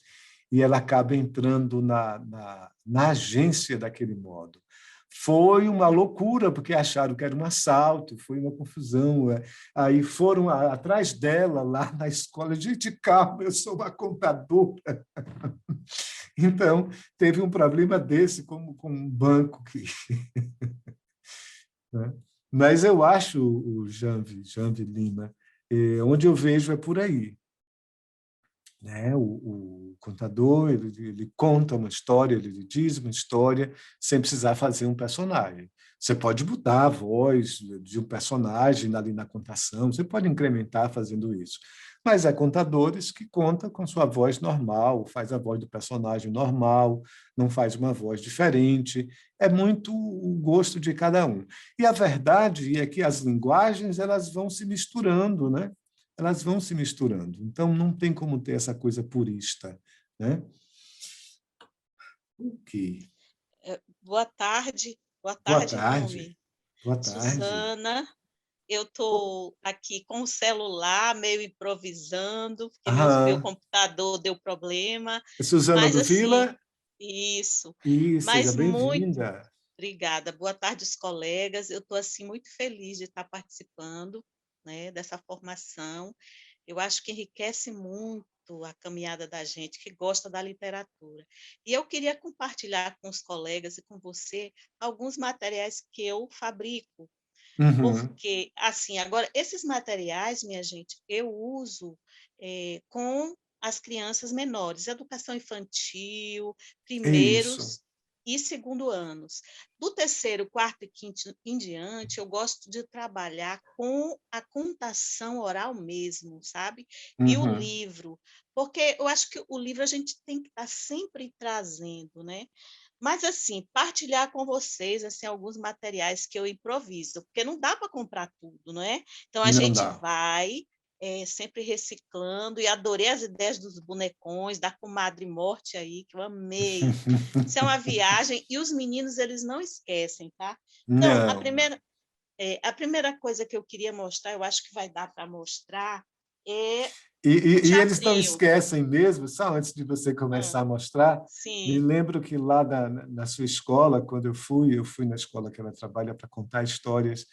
e ela acaba entrando na agência daquele modo. Foi uma loucura, porque acharam que era um assalto, foi uma confusão. Aí foram atrás dela, lá na escola. Gente, calma, eu sou uma contadora. Então, teve um problema desse com um banco. Né? Mas eu acho, o Janvi Lima, onde eu vejo é por aí. Né? O contador, ele conta uma história, ele diz uma história sem precisar fazer um personagem. Você pode mudar a voz de um personagem ali na contação, você pode incrementar fazendo isso. Mas há contadores que contam com sua voz normal, faz a voz do personagem normal, não faz uma voz diferente. É muito o gosto de cada um. E a verdade é que as linguagens elas vão se misturando, né? Elas vão se misturando. Então, não tem como ter essa coisa purista. Né? Okay. Boa tarde. Boa Boa tarde, tarde. Rumi. Boa tarde. Suzana, eu estou aqui com o celular, meio improvisando, porque meu computador deu problema. É Suzana mas, do assim, Vila? Isso. Seja Mas bem-vinda. Obrigada. Boa tarde, os colegas. Eu estou assim, muito feliz de estar participando, né, dessa formação. Eu acho que enriquece muito a caminhada da gente que gosta da literatura. E eu queria compartilhar com os colegas e com você alguns materiais que eu fabrico. Porque, assim, agora, esses materiais, minha gente, eu uso com as crianças menores, educação infantil, primeiros e segundo anos. Do terceiro, quarto e quinto em diante, eu gosto de trabalhar com a contação oral mesmo, sabe? E o livro, porque eu acho que o livro a gente tem que estar sempre trazendo, né? Mas, assim, partilhar com vocês assim, alguns materiais que eu improviso, porque não dá para comprar tudo, não é? Então, a gente vai sempre reciclando, e adorei as ideias dos bonecões, da Comadre Morte aí, que eu amei. Isso é uma viagem, e os meninos, eles não esquecem, tá? Então, a primeira coisa que eu queria mostrar, eu acho que vai dar para mostrar, é e eles não esquecem mesmo, só antes de você começar a mostrar, sim. Me lembro que lá na sua escola, quando eu fui na escola que ela trabalha para contar histórias,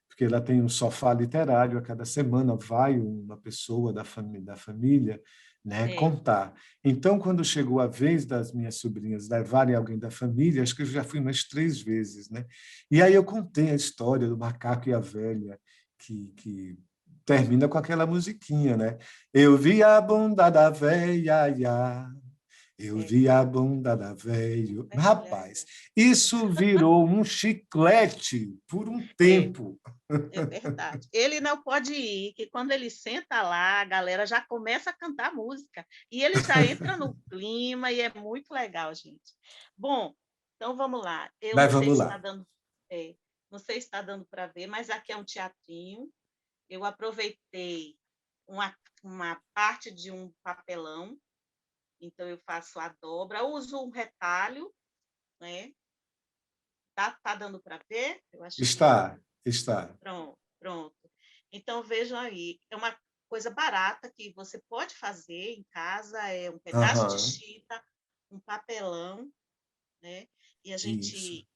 porque ela tem um sofá literário, a cada semana vai uma pessoa da família, né, contar. Então, quando chegou a vez das minhas sobrinhas levarem alguém da família, acho que eu já fui umas 3 vezes, né? E aí eu contei a história do macaco e a velha, que termina com aquela musiquinha, né? Eu vi a bunda da velha, eu vi a bunda da velha. Rapaz, isso virou um chiclete por um tempo. É verdade. Ele não pode ir, que quando ele senta lá, a galera já começa a cantar música. E ele já entra no clima e é muito legal, gente. Bom, então vamos lá. Eu não sei se está dando, não sei se está dando para ver, mas aqui é um teatrinho. Eu aproveitei uma parte de um papelão, então eu faço a dobra, uso um retalho, né? Tá dando para ver? Eu acho está. Pronto. Então, vejam aí, é uma coisa barata que você pode fazer em casa, é um pedaço de chita, um papelão, né? E a Isso. gente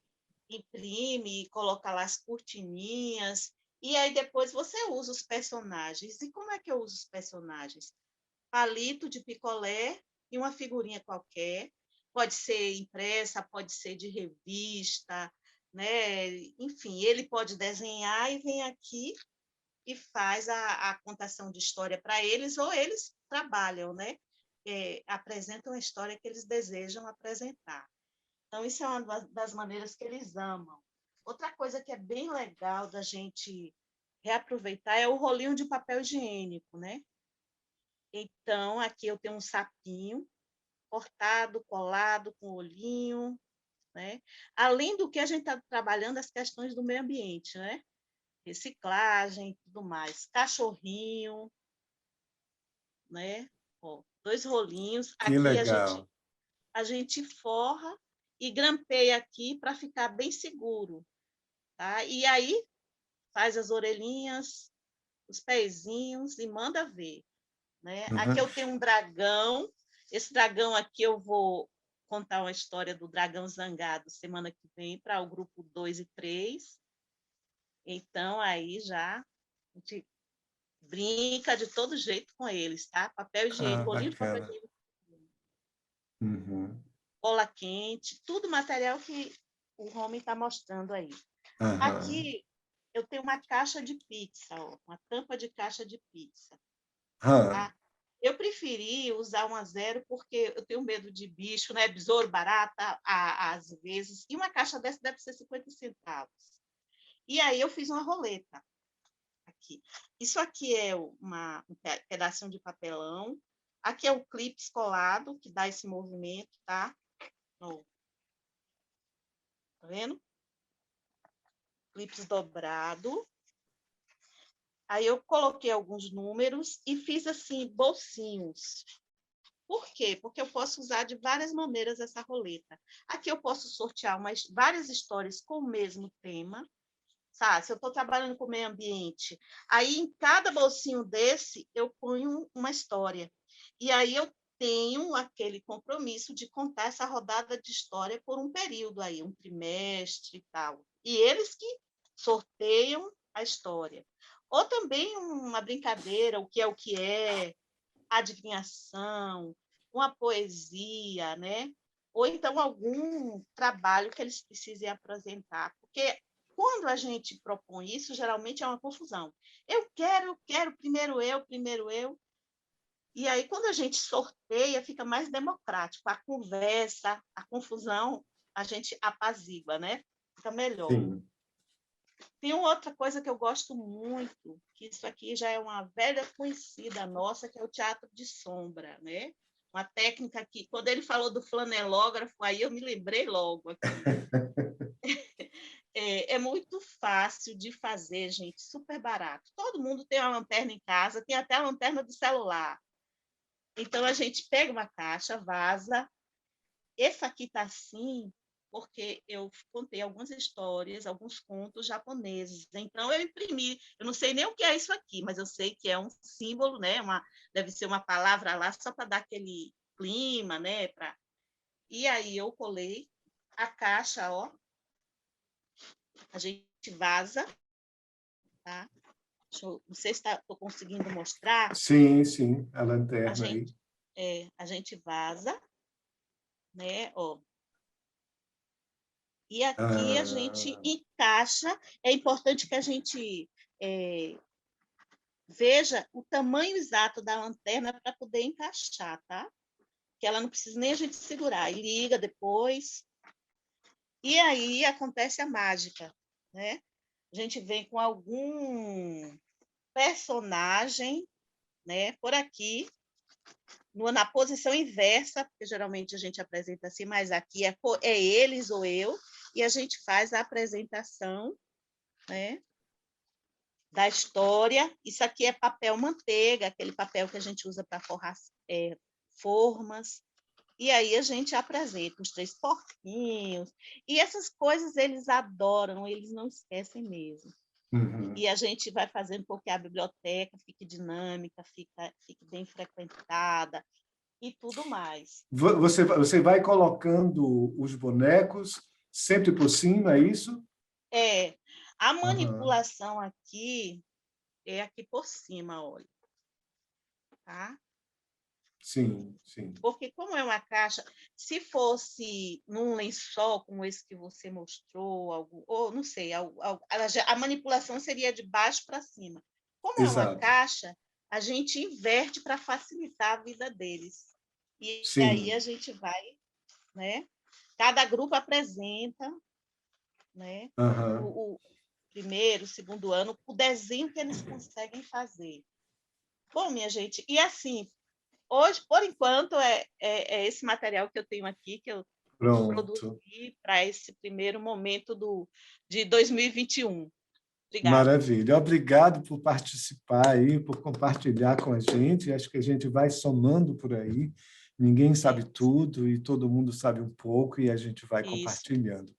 imprime e coloca lá as cortininhas, e aí depois você usa os personagens. E como é que eu uso os personagens? Palito de picolé e uma figurinha qualquer. Pode ser impressa, pode ser de revista, né? Enfim, ele pode desenhar e vem aqui e faz a contação de história para eles, ou eles trabalham, né? Apresentam a história que eles desejam apresentar. Então, isso é uma das maneiras que eles amam. Outra coisa que é bem legal da gente reaproveitar é o rolinho de papel higiênico, né? Então, aqui eu tenho um sapinho cortado, colado, com olhinho, né? Além do que a gente está trabalhando as questões do meio ambiente, né? Reciclagem, tudo mais. Cachorrinho, né? Ó, 2 rolinhos. Que Aqui legal. a gente forra e grampeia aqui para ficar bem seguro, tá? E aí faz as orelhinhas, os pezinhos e manda ver, né? Aqui Uhum. eu tenho um dragão. Esse dragão aqui eu vou contar uma história do dragão zangado semana que vem para o grupo 2 e 3. Então, aí já a gente brinca de todo jeito com eles, tá? Papel higiênico, rolinho de papel Bacana. higiênico, Uhum. cola quente, tudo material que o homem está mostrando aí. Aham. Aqui eu tenho uma caixa de pizza, ó, uma tampa de caixa de pizza, Ah, tá? Eu preferi usar uma zero porque eu tenho medo de bicho, né? Besouro, barata, às vezes. E uma caixa dessa deve ser 50 centavos. E aí eu fiz uma roleta aqui. Isso aqui é um pedacinho de papelão. Aqui é o clipe colado, que dá esse movimento, tá? Ó, tá vendo? Clips dobrado. Aí eu coloquei alguns números e fiz assim, bolsinhos. Por quê? Porque eu posso usar de várias maneiras essa roleta. Aqui eu posso sortear várias histórias com o mesmo tema. Sabe? Se eu estou trabalhando com o meio ambiente, aí em cada bolsinho desse eu ponho uma história. E aí eu tenho aquele compromisso de contar essa rodada de história por um período aí, um trimestre e tal. E eles que sorteiam a história. Ou também uma brincadeira, o que é, adivinhação, uma poesia, né? Ou então algum trabalho que eles precisem apresentar. Porque quando a gente propõe isso, geralmente é uma confusão. Eu quero, primeiro eu. E aí, quando a gente sorteia, fica mais democrático. A conversa, a confusão, a gente apazigua, né? Fica melhor. sim. Tem uma outra coisa que eu gosto muito, que isso aqui já é uma velha conhecida nossa, que é o teatro de sombra, né? Uma técnica que, quando ele falou do flanelógrafo, aí eu me lembrei logo aqui. É muito fácil de fazer, gente, super barato. Todo mundo tem uma lanterna em casa, tem até a lanterna do celular. Então, a gente pega uma caixa, vaza. Esse aqui está assim, porque eu contei algumas histórias, alguns contos japoneses. Então, eu imprimi. Eu não sei nem o que é isso aqui, mas eu sei que é um símbolo, né? Deve ser uma palavra lá, só para dar aquele clima, né? E aí eu colei a caixa, ó. A gente vaza, tá? Não sei se estou conseguindo mostrar. Sim, sim, a A lanterna aí. gente, a gente vaza, né? Ó. E aqui a gente Ah, encaixa. É importante que a gente veja o tamanho exato da lanterna para poder encaixar, tá? Que ela não precisa nem a gente segurar. E liga depois. E aí acontece a mágica, né? A gente vem com algum personagem, né? Por aqui, na posição inversa, porque geralmente a gente apresenta assim, mas aqui é eles ou eu, e a gente faz a apresentação, né, da história. Isso aqui é papel manteiga, aquele papel que a gente usa para forrar formas. E aí a gente apresenta os 3 porquinhos. E essas coisas eles adoram, eles não esquecem mesmo. uhum. E a gente vai fazendo com que a biblioteca fique dinâmica, fique bem frequentada. e tudo mais. Você vai colocando os bonecos sempre por cima, é isso? A Aham. manipulação aqui é aqui por cima, olha, tá? Sim, sim. Porque como é uma caixa, se fosse num lençol como esse que você mostrou, ou não sei, a manipulação seria de baixo para cima. Como é uma Exato. caixa, a gente inverte para facilitar a vida deles. E aí a Sim. gente vai, né? Cada grupo apresenta, né? Aham. O primeiro, segundo ano, o desenho que eles conseguem fazer. Bom, minha gente, e assim, hoje, por enquanto, é esse material que eu tenho aqui, que eu Pronto. produzi para esse primeiro momento de 2021. Obrigada. Maravilha. Obrigado por participar aí, por compartilhar com a gente. Acho que a gente vai somando por aí. Ninguém sabe Isso, tudo e todo mundo sabe um pouco e a gente vai isso. compartilhando.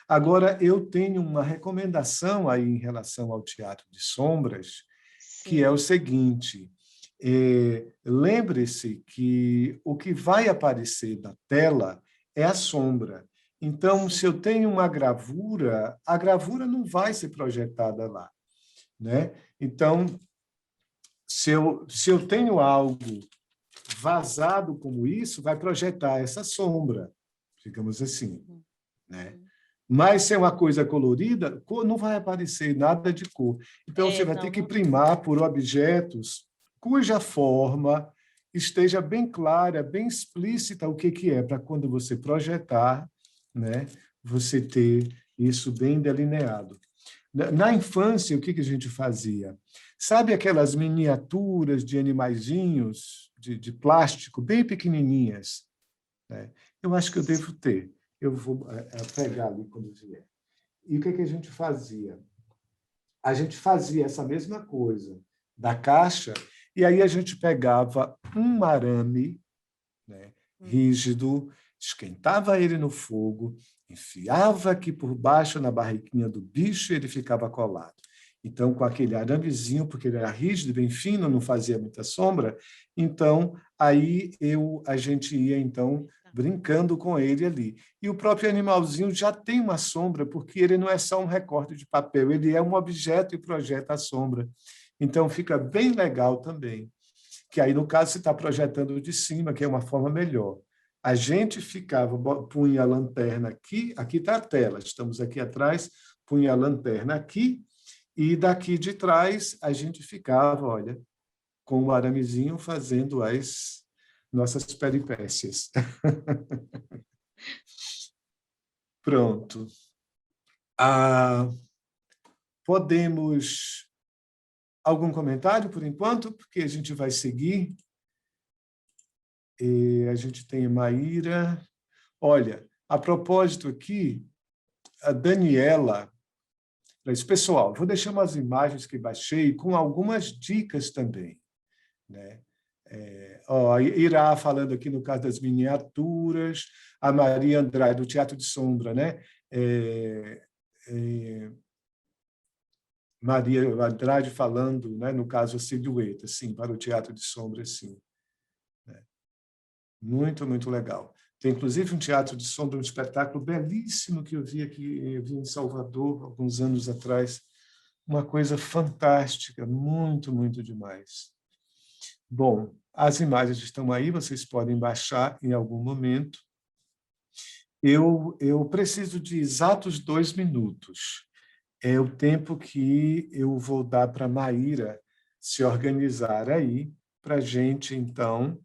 Agora, eu tenho uma recomendação aí em relação ao teatro de sombras, que é o Sim, seguinte: lembre-se que o que vai aparecer na tela é a sombra. Então, sim. se eu tenho uma gravura, a gravura não vai ser projetada lá, né? Então, se eu tenho algo vazado como isso, vai projetar essa sombra, digamos assim, Uhum, né? uhum. Mas se é uma coisa colorida, não vai aparecer nada de cor. Então, você vai ter Não, que não. primar por objetos cuja forma esteja bem clara, bem explícita o que é, para quando você projetar, né, você ter isso bem delineado. Na infância, o que a gente fazia? Sabe aquelas miniaturas de animaizinhos de plástico, bem pequenininhas? Né? Eu acho que eu devo ter. Eu vou pegar ali quando vier. E o que a gente fazia? A gente fazia essa mesma coisa da caixa, e aí a gente pegava um arame, né, Uhum. rígido, esquentava ele no fogo, enfiava aqui por baixo na barriguinha do bicho e ele ficava colado. Então, com aquele aramezinho, porque ele era rígido, bem fino, não fazia muita sombra, então aí a gente ia então brincando com ele ali. E o próprio animalzinho já tem uma sombra, porque ele não é só um recorte de papel, ele é um objeto e projeta a sombra. Então, fica bem legal também, que aí, no caso, você está projetando de cima, que é uma forma melhor. A gente ficava, punha a lanterna aqui está a tela, estamos aqui atrás, punha a lanterna aqui, e daqui de trás a gente ficava, olha, com o aramezinho fazendo as nossas peripécias. Pronto. Ah, podemos... Algum comentário, por enquanto? Porque a gente vai seguir. E a gente tem a Maíra. Olha, a propósito aqui, a Daniela, pessoal, vou deixar umas imagens que baixei com algumas dicas também, né? A Irá falando aqui no caso das miniaturas, a Maria Andrade, do Teatro de Sombra, né? É, é, Maria Andrade falando, né, no caso, a silhueta, sim, para o Teatro de Sombra, sim. Né? Muito, muito legal. Tem, inclusive, um teatro de sombra, um espetáculo belíssimo que eu vi aqui, eu vi em Salvador, alguns anos atrás. Uma coisa fantástica, muito, muito demais. Bom, as imagens estão aí, vocês podem baixar em algum momento. Eu preciso de exatos 2 minutos. É o tempo que eu vou dar para a Maíra se organizar aí, para a gente, então,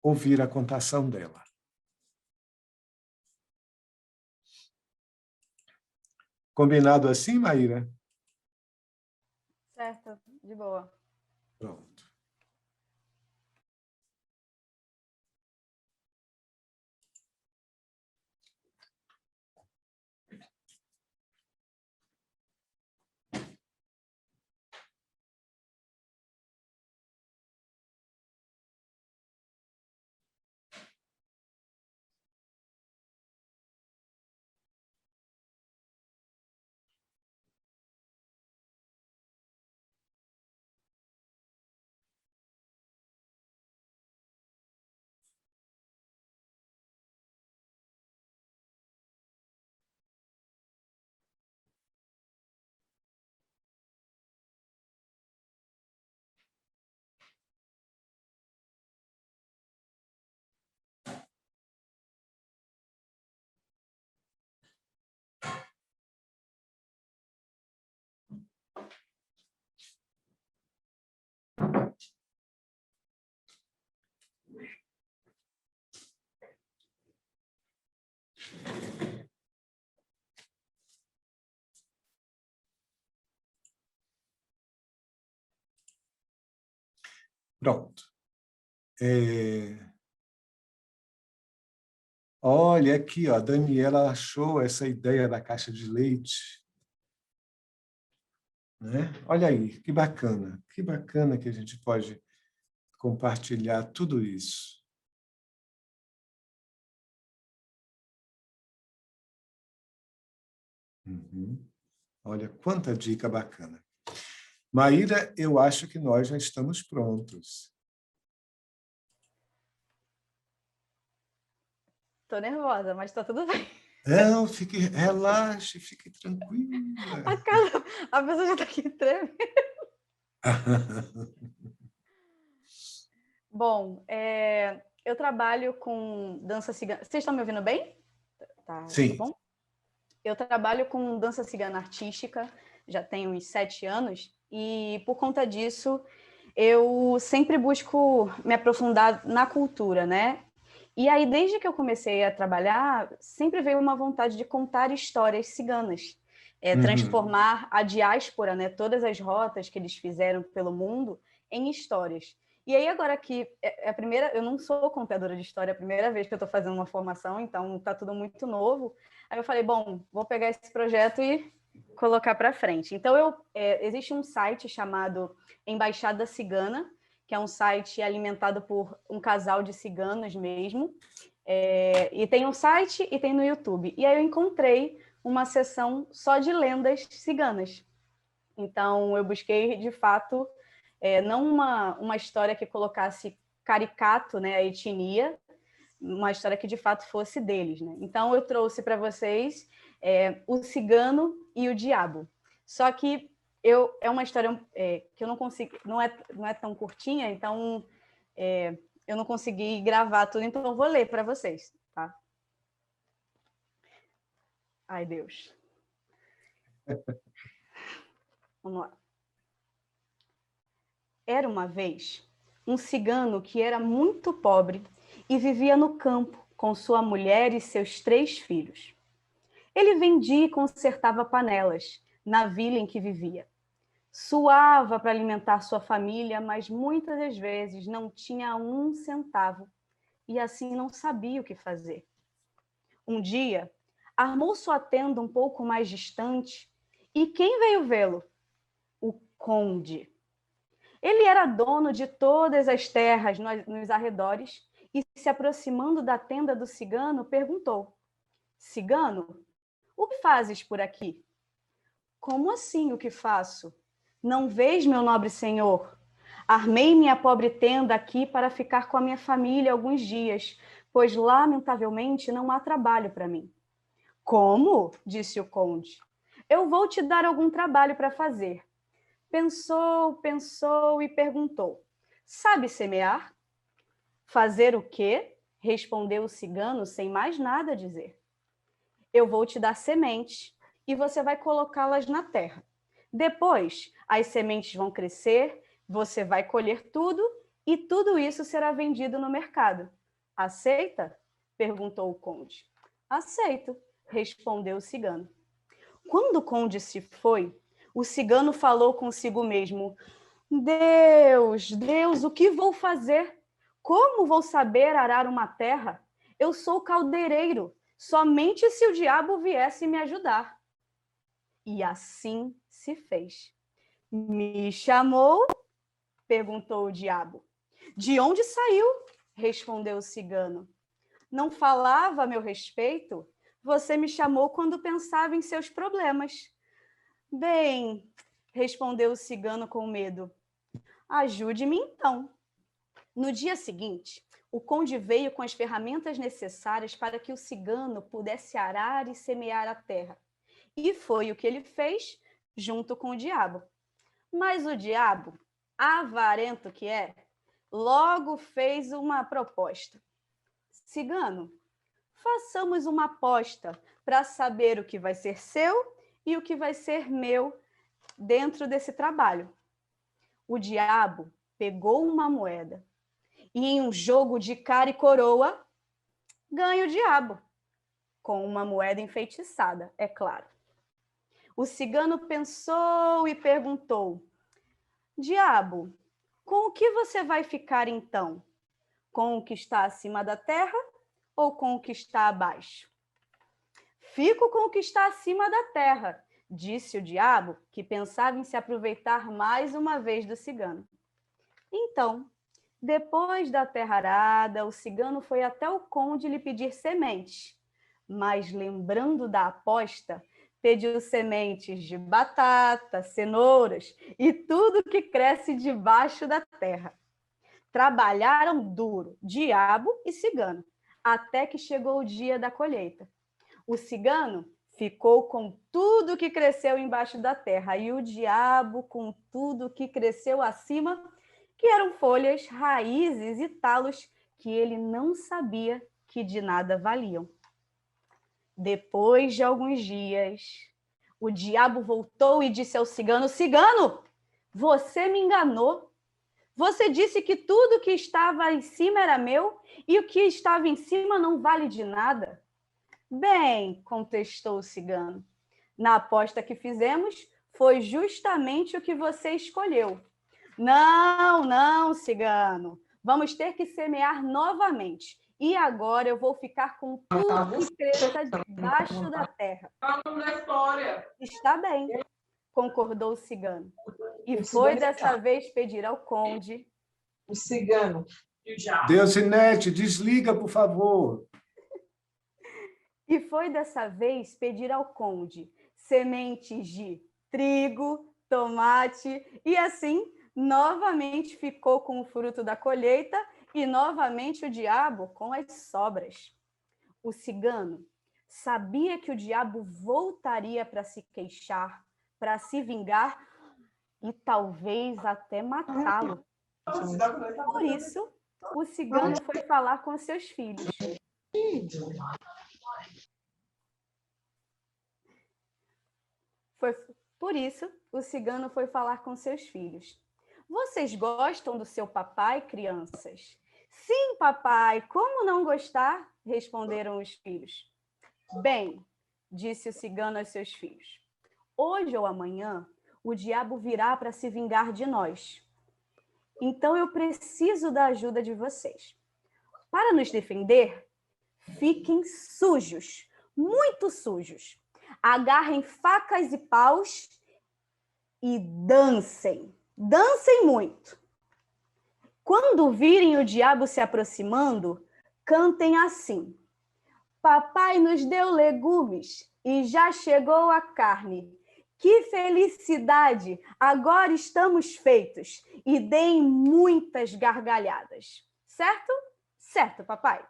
ouvir a contação dela. Combinado assim, Maíra? Certo, de boa. Pronto. Pronto. Olha aqui, ó, a Daniela achou essa ideia da caixa de leite. Né? Olha aí, que bacana que a gente pode compartilhar tudo isso. Uhum. Olha, quanta dica bacana. Maíra, eu acho que nós já estamos prontos. Tô nervosa, mas tá tudo bem. Não, relaxe, fique tranquila. A pessoa já tá aqui tremendo. Bom, eu trabalho com dança cigana. Vocês estão me ouvindo bem? Tá Sim. bom? Eu trabalho com dança cigana artística, já tenho uns 7 anos, e por conta disso, eu sempre busco me aprofundar na cultura, né? E aí, desde que eu comecei a trabalhar, sempre veio uma vontade de contar histórias ciganas, transformar a diáspora, né, todas as rotas que eles fizeram pelo mundo, em histórias. E aí, agora que é a primeira, eu não sou contadora de história, é a primeira vez que eu estou fazendo uma formação, então está tudo muito novo. Aí eu falei, bom, vou pegar esse projeto e colocar para frente. Então, existe um site chamado Embaixada Cigana, que é um site alimentado por um casal de ciganos mesmo. E tem um site e tem no YouTube. E aí eu encontrei uma seção só de lendas ciganas. Então, eu busquei, de fato, não uma história que colocasse caricato, né, a etnia, uma história que, de fato, fosse deles. Né? Então, eu trouxe para vocês o cigano e o diabo. Só que é uma história que eu não consigo, não é tão curtinha, então eu não consegui gravar tudo, então eu vou ler para vocês, tá? Ai, Deus. Vamos lá. Era uma vez um cigano que era muito pobre e vivia no campo com sua mulher e seus 3 filhos. Ele vendia e consertava panelas na vila em que vivia. Suava para alimentar sua família, mas muitas das vezes não tinha 1 centavo e assim não sabia o que fazer. Um dia, armou sua tenda um pouco mais distante e quem veio vê-lo? O conde. Ele era dono de todas as terras nos arredores e, se aproximando da tenda do cigano, perguntou: Cigano, o que fazes por aqui? Como assim o que faço? Não vês, meu nobre senhor? Armei minha pobre tenda aqui para ficar com a minha família alguns dias, pois, lamentavelmente, não há trabalho para mim. Como? Disse o conde. Eu vou te dar algum trabalho para fazer. Pensou e perguntou: Sabe semear? Fazer o quê? Respondeu o cigano sem mais nada a dizer. Eu vou te dar sementes e você vai colocá-las na terra. Depois, as sementes vão crescer, você vai colher tudo e tudo isso será vendido no mercado. Aceita? Perguntou o conde. Aceito, respondeu o cigano. Quando o conde se foi, o cigano falou consigo mesmo: Deus, o que vou fazer? Como vou saber arar uma terra? Eu sou caldeireiro, somente se o diabo viesse me ajudar. E assim se fez. Me chamou? Perguntou o diabo. De onde saiu? Respondeu o cigano. Não falava a meu respeito? Você me chamou quando pensava em seus problemas. Bem, respondeu o cigano com medo. Ajude-me então. No dia seguinte, o conde veio com as ferramentas necessárias para que o cigano pudesse arar e semear a terra. E foi o que ele fez, junto com o diabo. Mas o diabo, avarento que é, logo fez uma proposta. Cigano, façamos uma aposta para saber o que vai ser seu e o que vai ser meu dentro desse trabalho. O diabo pegou uma moeda e, em um jogo de cara e coroa, ganha o diabo, com uma moeda enfeitiçada, é claro. O cigano pensou e perguntou: Diabo, Com o que você vai ficar então? Com o que está acima da terra ou com o que está abaixo? Fico com o que está acima da terra, disse o diabo, que pensava em se aproveitar mais uma vez do cigano. Então, depois da terra arada, o cigano foi até o conde lhe pedir sementes, mas lembrando da aposta, pediu sementes de batata, cenouras e tudo que cresce debaixo da terra. Trabalharam duro, diabo e cigano, até que chegou o dia da colheita. O cigano ficou com tudo que cresceu embaixo da terra e o diabo com tudo que cresceu acima, que eram folhas, raízes e talos que ele não sabia que de nada valiam. Depois de alguns dias, o diabo voltou e disse ao cigano: Cigano, você me enganou. Você disse que tudo que estava em cima era meu e o que estava em cima não vale de nada. Bem, contestou o cigano, na aposta que fizemos, foi justamente o que você escolheu. Não, não, cigano. Vamos ter que semear novamente. E agora eu vou ficar com tudo que cresça debaixo da terra. Está bem, concordou o cigano. E foi dessa vez pedir ao conde. O cigano. Deusinete, desliga, por favor. E foi dessa vez pedir ao conde sementes de trigo, tomate, e assim novamente ficou com o fruto da colheita e novamente o diabo com as sobras. O cigano sabia que o diabo voltaria para se queixar, para se vingar e talvez até matá-lo. Por isso, o cigano foi falar com seus filhos. Por isso, o cigano foi falar com seus filhos. Vocês gostam do seu papai, crianças? Sim, papai, como não gostar? Responderam os filhos. Bem, disse o cigano aos seus filhos, hoje ou amanhã o diabo virá para se vingar de nós. Então eu preciso da ajuda de vocês. Para nos defender, fiquem sujos, muito sujos. Agarrem facas e paus e dancem. Dancem muito. Quando virem o diabo se aproximando, cantem assim. Papai nos deu legumes e já chegou a carne. Que felicidade! Agora estamos feitos. E deem muitas gargalhadas. Certo? Certo, papai.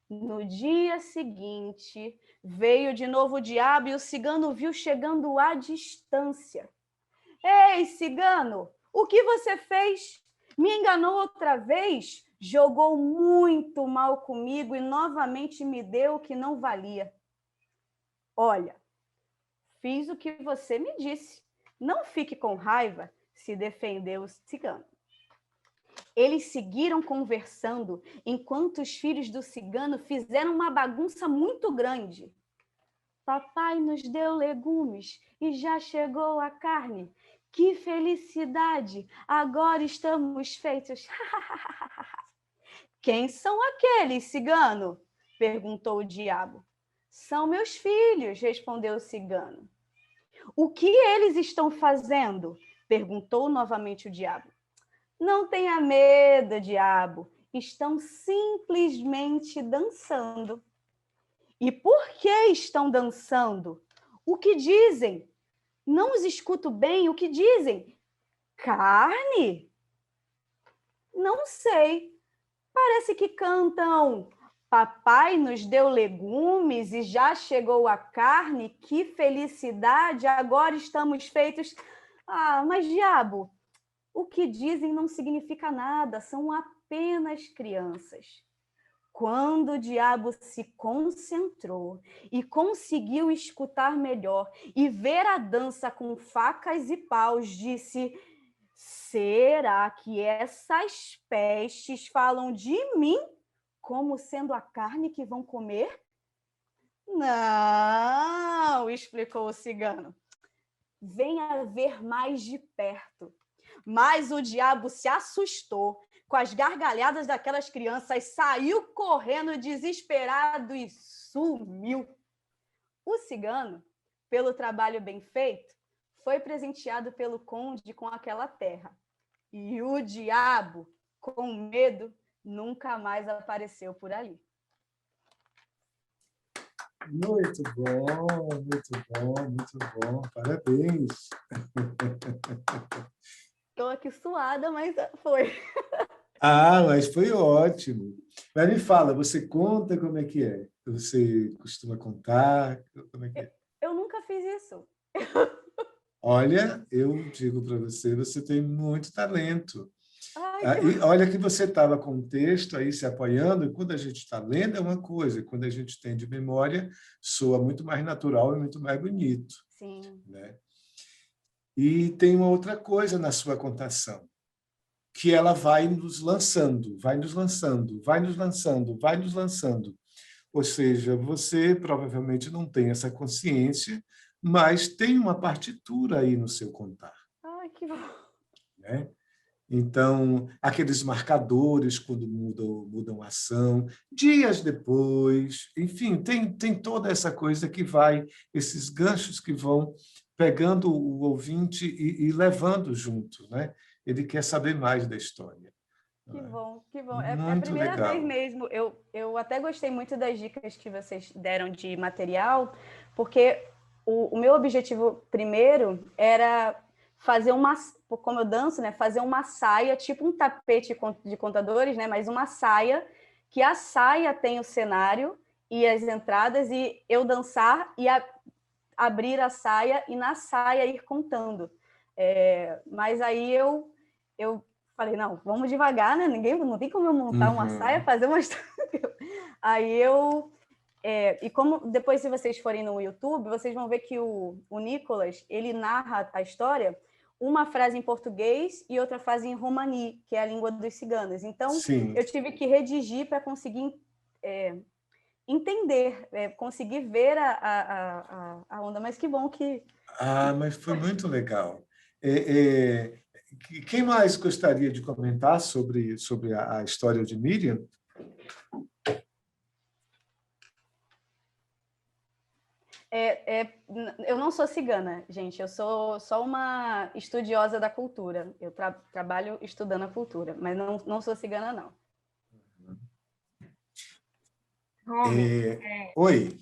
No dia seguinte, veio de novo o diabo e o cigano viu chegando à distância. Ei, cigano, o que você fez? Me enganou outra vez? Jogou muito mal comigo e novamente me deu o que não valia. Olha, fiz o que você me disse. Não fique com raiva, se defendeu o cigano. Eles seguiram conversando enquanto os filhos do cigano fizeram uma bagunça muito grande. Papai nos deu legumes e já chegou a carne. Que felicidade! Agora estamos feitos. Quem são aqueles, cigano? Perguntou o diabo. São meus filhos, respondeu o cigano. O que eles estão fazendo? Perguntou novamente o diabo. Não tenha medo, diabo. Estão simplesmente dançando. E por que estão dançando? O que dizem? Não os escuto bem. O que dizem? Carne? Não sei. Parece que cantam. Papai nos deu legumes e já chegou a carne. Que felicidade! Agora estamos feitos. Ah, mas diabo, o que dizem não significa nada. São apenas crianças. Quando o diabo se concentrou e conseguiu escutar melhor e ver a dança com facas e paus, disse: será que essas pestes falam de mim como sendo a carne que vão comer? Não, explicou o cigano. Venha ver mais de perto. Mas o diabo se assustou com as gargalhadas daquelas crianças, saiu correndo desesperado e sumiu. O cigano, pelo trabalho bem feito, foi presenteado pelo conde com aquela terra. E o diabo, com medo, nunca mais apareceu por ali. Muito bom, muito bom, muito bom. Parabéns. Estou aqui suada, mas foi. Mas foi ótimo. Mas me fala, você conta como é que é? Você costuma contar? Como é que é? Eu nunca fiz isso. Olha, eu digo para você, você tem muito talento. Ai, E olha que você estava com o texto aí se apoiando, e quando a gente está lendo é uma coisa, e quando a gente tem de memória, soa muito mais natural e muito mais bonito. sim. Né? E tem uma outra coisa na sua contação, que ela vai nos lançando, vai nos lançando, vai nos lançando, vai nos lançando. Ou seja, você provavelmente não tem essa consciência, mas tem uma partitura aí no seu contar. Ai, que bom. Né? Então, aqueles marcadores quando mudam a ação, dias depois, enfim, tem toda essa coisa que vai, esses ganchos que vão pegando o ouvinte e levando junto, né? Ele quer saber mais da história. Que bom, que bom. É a Muito primeira legal. vez mesmo. Eu até gostei muito das dicas que vocês deram de material, porque o meu objetivo primeiro era fazer uma, como eu danço, né, fazer uma saia, tipo um tapete de contadores, né, mas uma saia, que a saia tem o cenário e as entradas, e eu dançar e abrir a saia e na saia ir contando. Mas aí eu falei, não, vamos devagar, né? Não tem como eu montar uma saia, fazer uma... Aí e como depois, se vocês forem no YouTube, vocês vão ver que o Nicolas, ele narra a história, uma frase em português e outra frase em romani, que é a língua dos ciganos. Então, Sim. eu tive que redigir para conseguir entender, conseguir ver a onda. Mas que bom que... Mas foi muito legal. Quem mais gostaria de comentar sobre a história de Miriam? Eu não sou cigana, gente. Eu sou só uma estudiosa da cultura. Eu trabalho estudando a cultura, mas não sou cigana, não. Oi.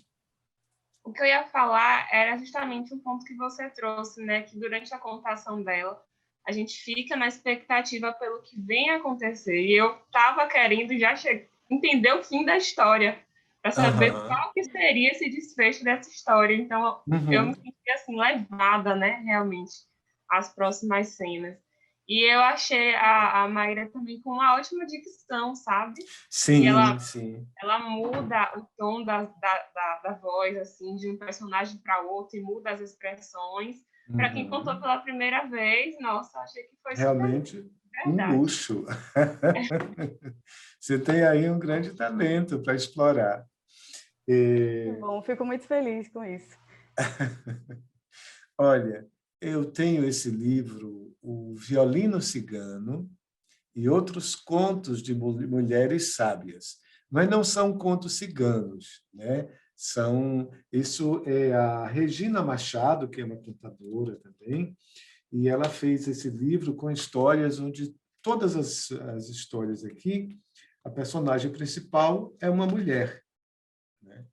O que eu ia falar era justamente um ponto que você trouxe, né? Que durante a contação dela, a gente fica na expectativa pelo que vem a acontecer. E eu estava querendo já entender o fim da história, para saber qual que seria esse desfecho dessa história. Então, eu me senti assim, levada, né? Realmente, às próximas cenas. E eu achei a Maíra também com uma ótima dicção, sabe? Sim, sim. Ela muda o tom da voz, assim, de um personagem para outro, e muda as expressões. Para quem contou pela primeira vez, nossa, achei que foi realmente um luxo. Você tem aí um grande talento para explorar. Bom, fico muito feliz com isso. Olha, eu tenho esse livro, O Violino Cigano e Outros Contos de Mulheres Sábias, mas não são contos ciganos, né? Isso é a Regina Machado, que é uma contadora também, e ela fez esse livro com histórias onde todas as histórias aqui, a personagem principal é uma mulher, né?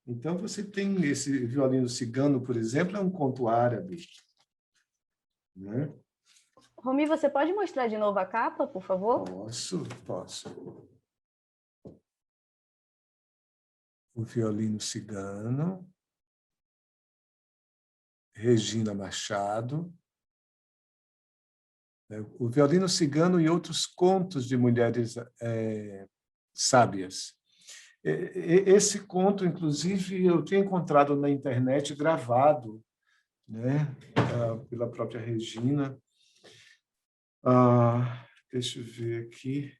Então, você tem esse Violino Cigano, por exemplo, é um conto árabe, né? Romy, você pode mostrar de novo a capa, por favor? Posso. O Violino Cigano, Regina Machado, O Violino Cigano e Outros Contos de Mulheres Sábias. Esse conto, inclusive, eu tinha encontrado na internet gravado, né, pela própria Regina. Deixa eu ver aqui.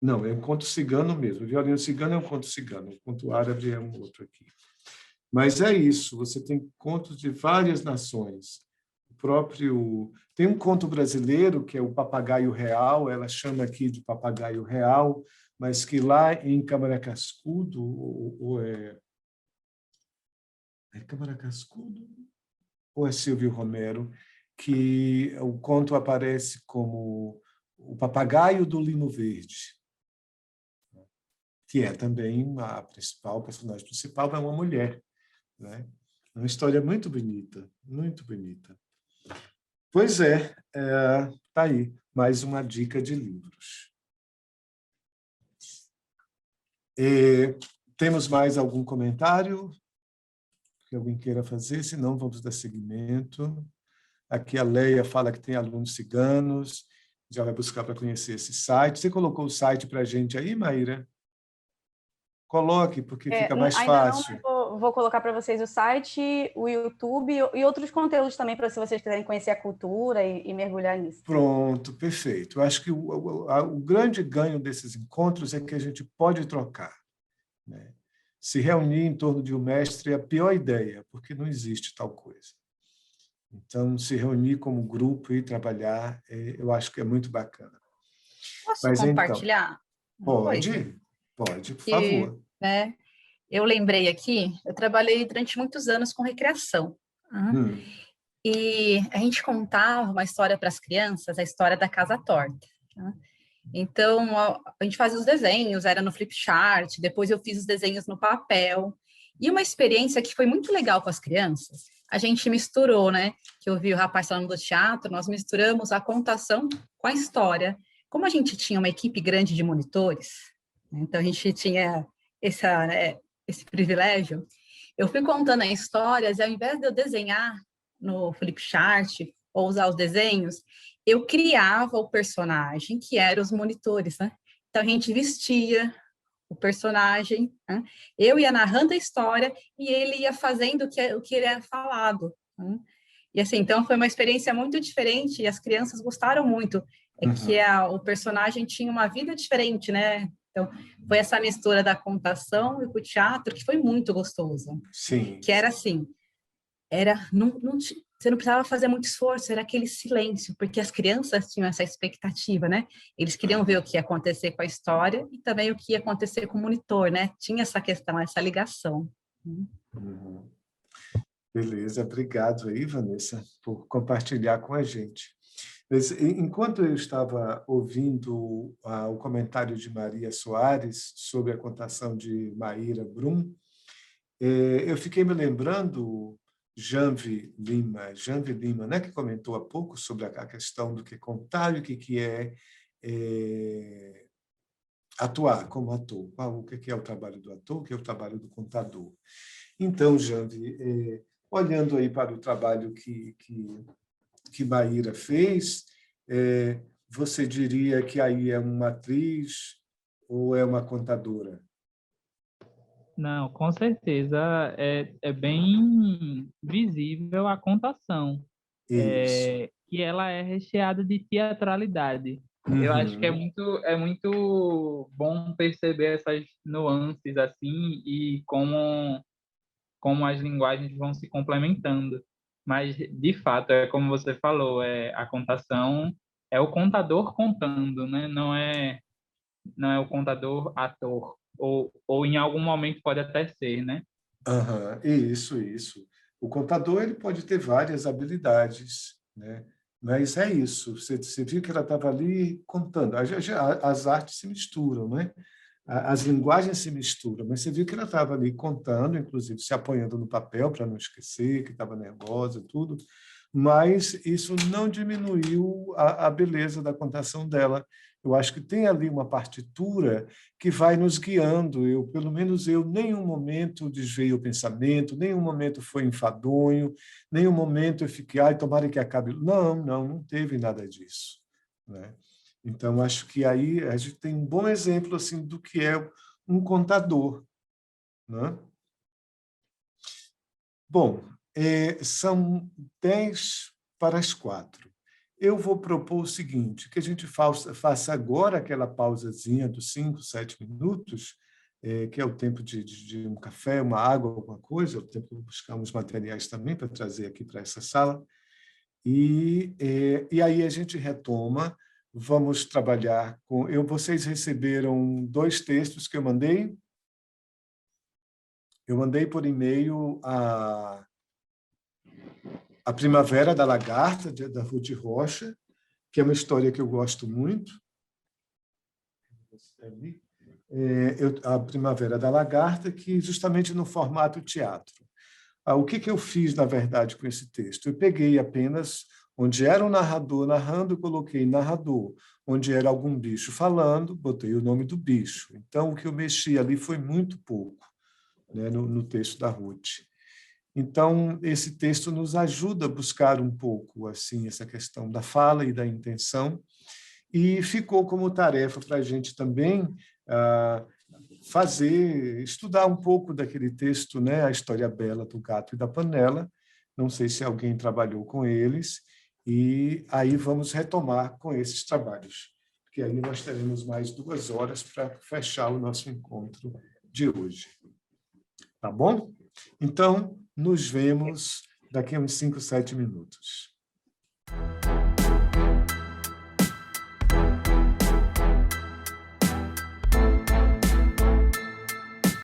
Não, é um conto cigano mesmo. O Violino Cigano é um conto cigano. O conto árabe é um outro aqui. Mas é isso. Você tem contos de várias nações. próprio... Tem um conto brasileiro, que é o Papagaio Real, ela chama aqui de Papagaio Real, mas que lá em Câmara Cascudo, é Câmara Cascudo? Ou é Silvio Romero, que o conto aparece como o papagaio do limo verde, que é também a personagem principal, é uma mulher, né? Uma história muito bonita, muito bonita. Pois tá aí, mais uma dica de livros. Temos mais algum comentário que alguém queira fazer? Se não, vamos dar seguimento. Aqui a Leia fala que tem alunos ciganos, já vai buscar para conhecer esse site. Você colocou o site para a gente aí, Maíra? Coloque, porque fica mais fácil. Não, vou colocar para vocês o site, o YouTube e outros conteúdos também, para se vocês quiserem conhecer a cultura e mergulhar nisso. Pronto, perfeito. Eu acho que o grande ganho desses encontros é que a gente pode trocar, né? Se reunir em torno de um mestre é a pior ideia, porque não existe tal coisa. Então, se reunir como grupo e trabalhar, eu acho que é muito bacana. Posso compartilhar? Então, pode, por favor. Né, eu lembrei aqui, eu trabalhei durante muitos anos com recreação. E a gente contava uma história para as crianças, a história da Casa Torta. Né? Então, a gente fazia os desenhos, era no flip chart, depois eu fiz os desenhos no papel. E uma experiência que foi muito legal com as crianças, a gente misturou, né? Que eu vi o rapaz falando do teatro, nós misturamos a contação com a história. Como a gente tinha uma equipe grande de monitores, né, então a gente tinha esse privilégio, eu fui contando as histórias e ao invés de eu desenhar no flip chart ou usar os desenhos, eu criava o personagem, que eram os monitores, né? Então, a gente vestia o personagem, né? Eu ia narrando a história e ele ia fazendo o que ele era falado. Né? E assim, então, foi uma experiência muito diferente e as crianças gostaram muito. Que o personagem tinha uma vida diferente, né? Então, foi essa mistura da contação e com o teatro que foi muito gostoso. Sim. Que era assim, você não precisava fazer muito esforço, era aquele silêncio, porque as crianças tinham essa expectativa, né? Eles queriam ver o que ia acontecer com a história e também o que ia acontecer com o monitor, né? Tinha essa questão, essa ligação. Beleza, obrigado aí, Vanessa, por compartilhar com a gente. Mas, enquanto eu estava ouvindo o comentário de Maria Soares sobre a contação de Maíra Brum, eu fiquei me lembrando Janvi Lima, né, que comentou há pouco sobre a questão do que contar e o que é atuar como ator. O que é o trabalho do ator, o que é o trabalho do contador. Então, Janvi, olhando aí para o trabalho que Maíra fez, você diria que aí é uma atriz ou é uma contadora? Não, com certeza é bem visível a contação, que ela é recheada de teatralidade. Eu acho que é muito bom perceber essas nuances assim e como as linguagens vão se complementando. Mas, de fato, como você falou, a contação é o contador contando, né? Não é o contador ator. Ou em algum momento pode até ser, né? Isso. O contador ele pode ter várias habilidades, né? Mas é isso. Você viu que ela estava ali contando. As artes se misturam, né? As linguagens se misturam, mas você viu que ela estava ali contando, inclusive se apoiando no papel para não esquecer, que estava nervosa e tudo, mas isso não diminuiu a beleza da contação dela. Eu acho que tem ali uma partitura que vai nos guiando. Pelo menos eu, nenhum momento desviei o pensamento, nenhum momento foi enfadonho, nenhum momento eu fiquei, tomara que acabe. Não teve nada disso, né? Então, acho que aí a gente tem um bom exemplo assim, do que é um contador, né? Bom, são 10:45. Eu vou propor o seguinte, que a gente faça agora aquela pausazinha dos 5, 7 minutos, que é o tempo de um café, uma água, alguma coisa, é o tempo de buscar uns materiais também para trazer aqui para essa sala. E aí a gente retoma, vamos trabalhar com... Vocês receberam 2 textos que eu mandei? Eu mandei por e-mail a Primavera da Lagarta, da Ruth Rocha, que é uma história que eu gosto muito. A Primavera da Lagarta, que justamente no formato teatro. O que eu fiz, na verdade, com esse texto? Eu peguei apenas onde era um narrador narrando, coloquei narrador. Onde era algum bicho falando, botei o nome do bicho. Então, o que eu mexi ali foi muito pouco, né, no texto da Ruth. Então, esse texto nos ajuda a buscar um pouco assim essa questão da fala e da intenção, e ficou como tarefa para a gente também estudar um pouco daquele texto, né, A História Bela do Gato e da Panela. Não sei se alguém trabalhou com eles, e aí vamos retomar com esses trabalhos, porque aí nós teremos mais 2 horas para fechar o nosso encontro de hoje. Tá bom? Então, nos vemos daqui a uns 5, 7 minutos.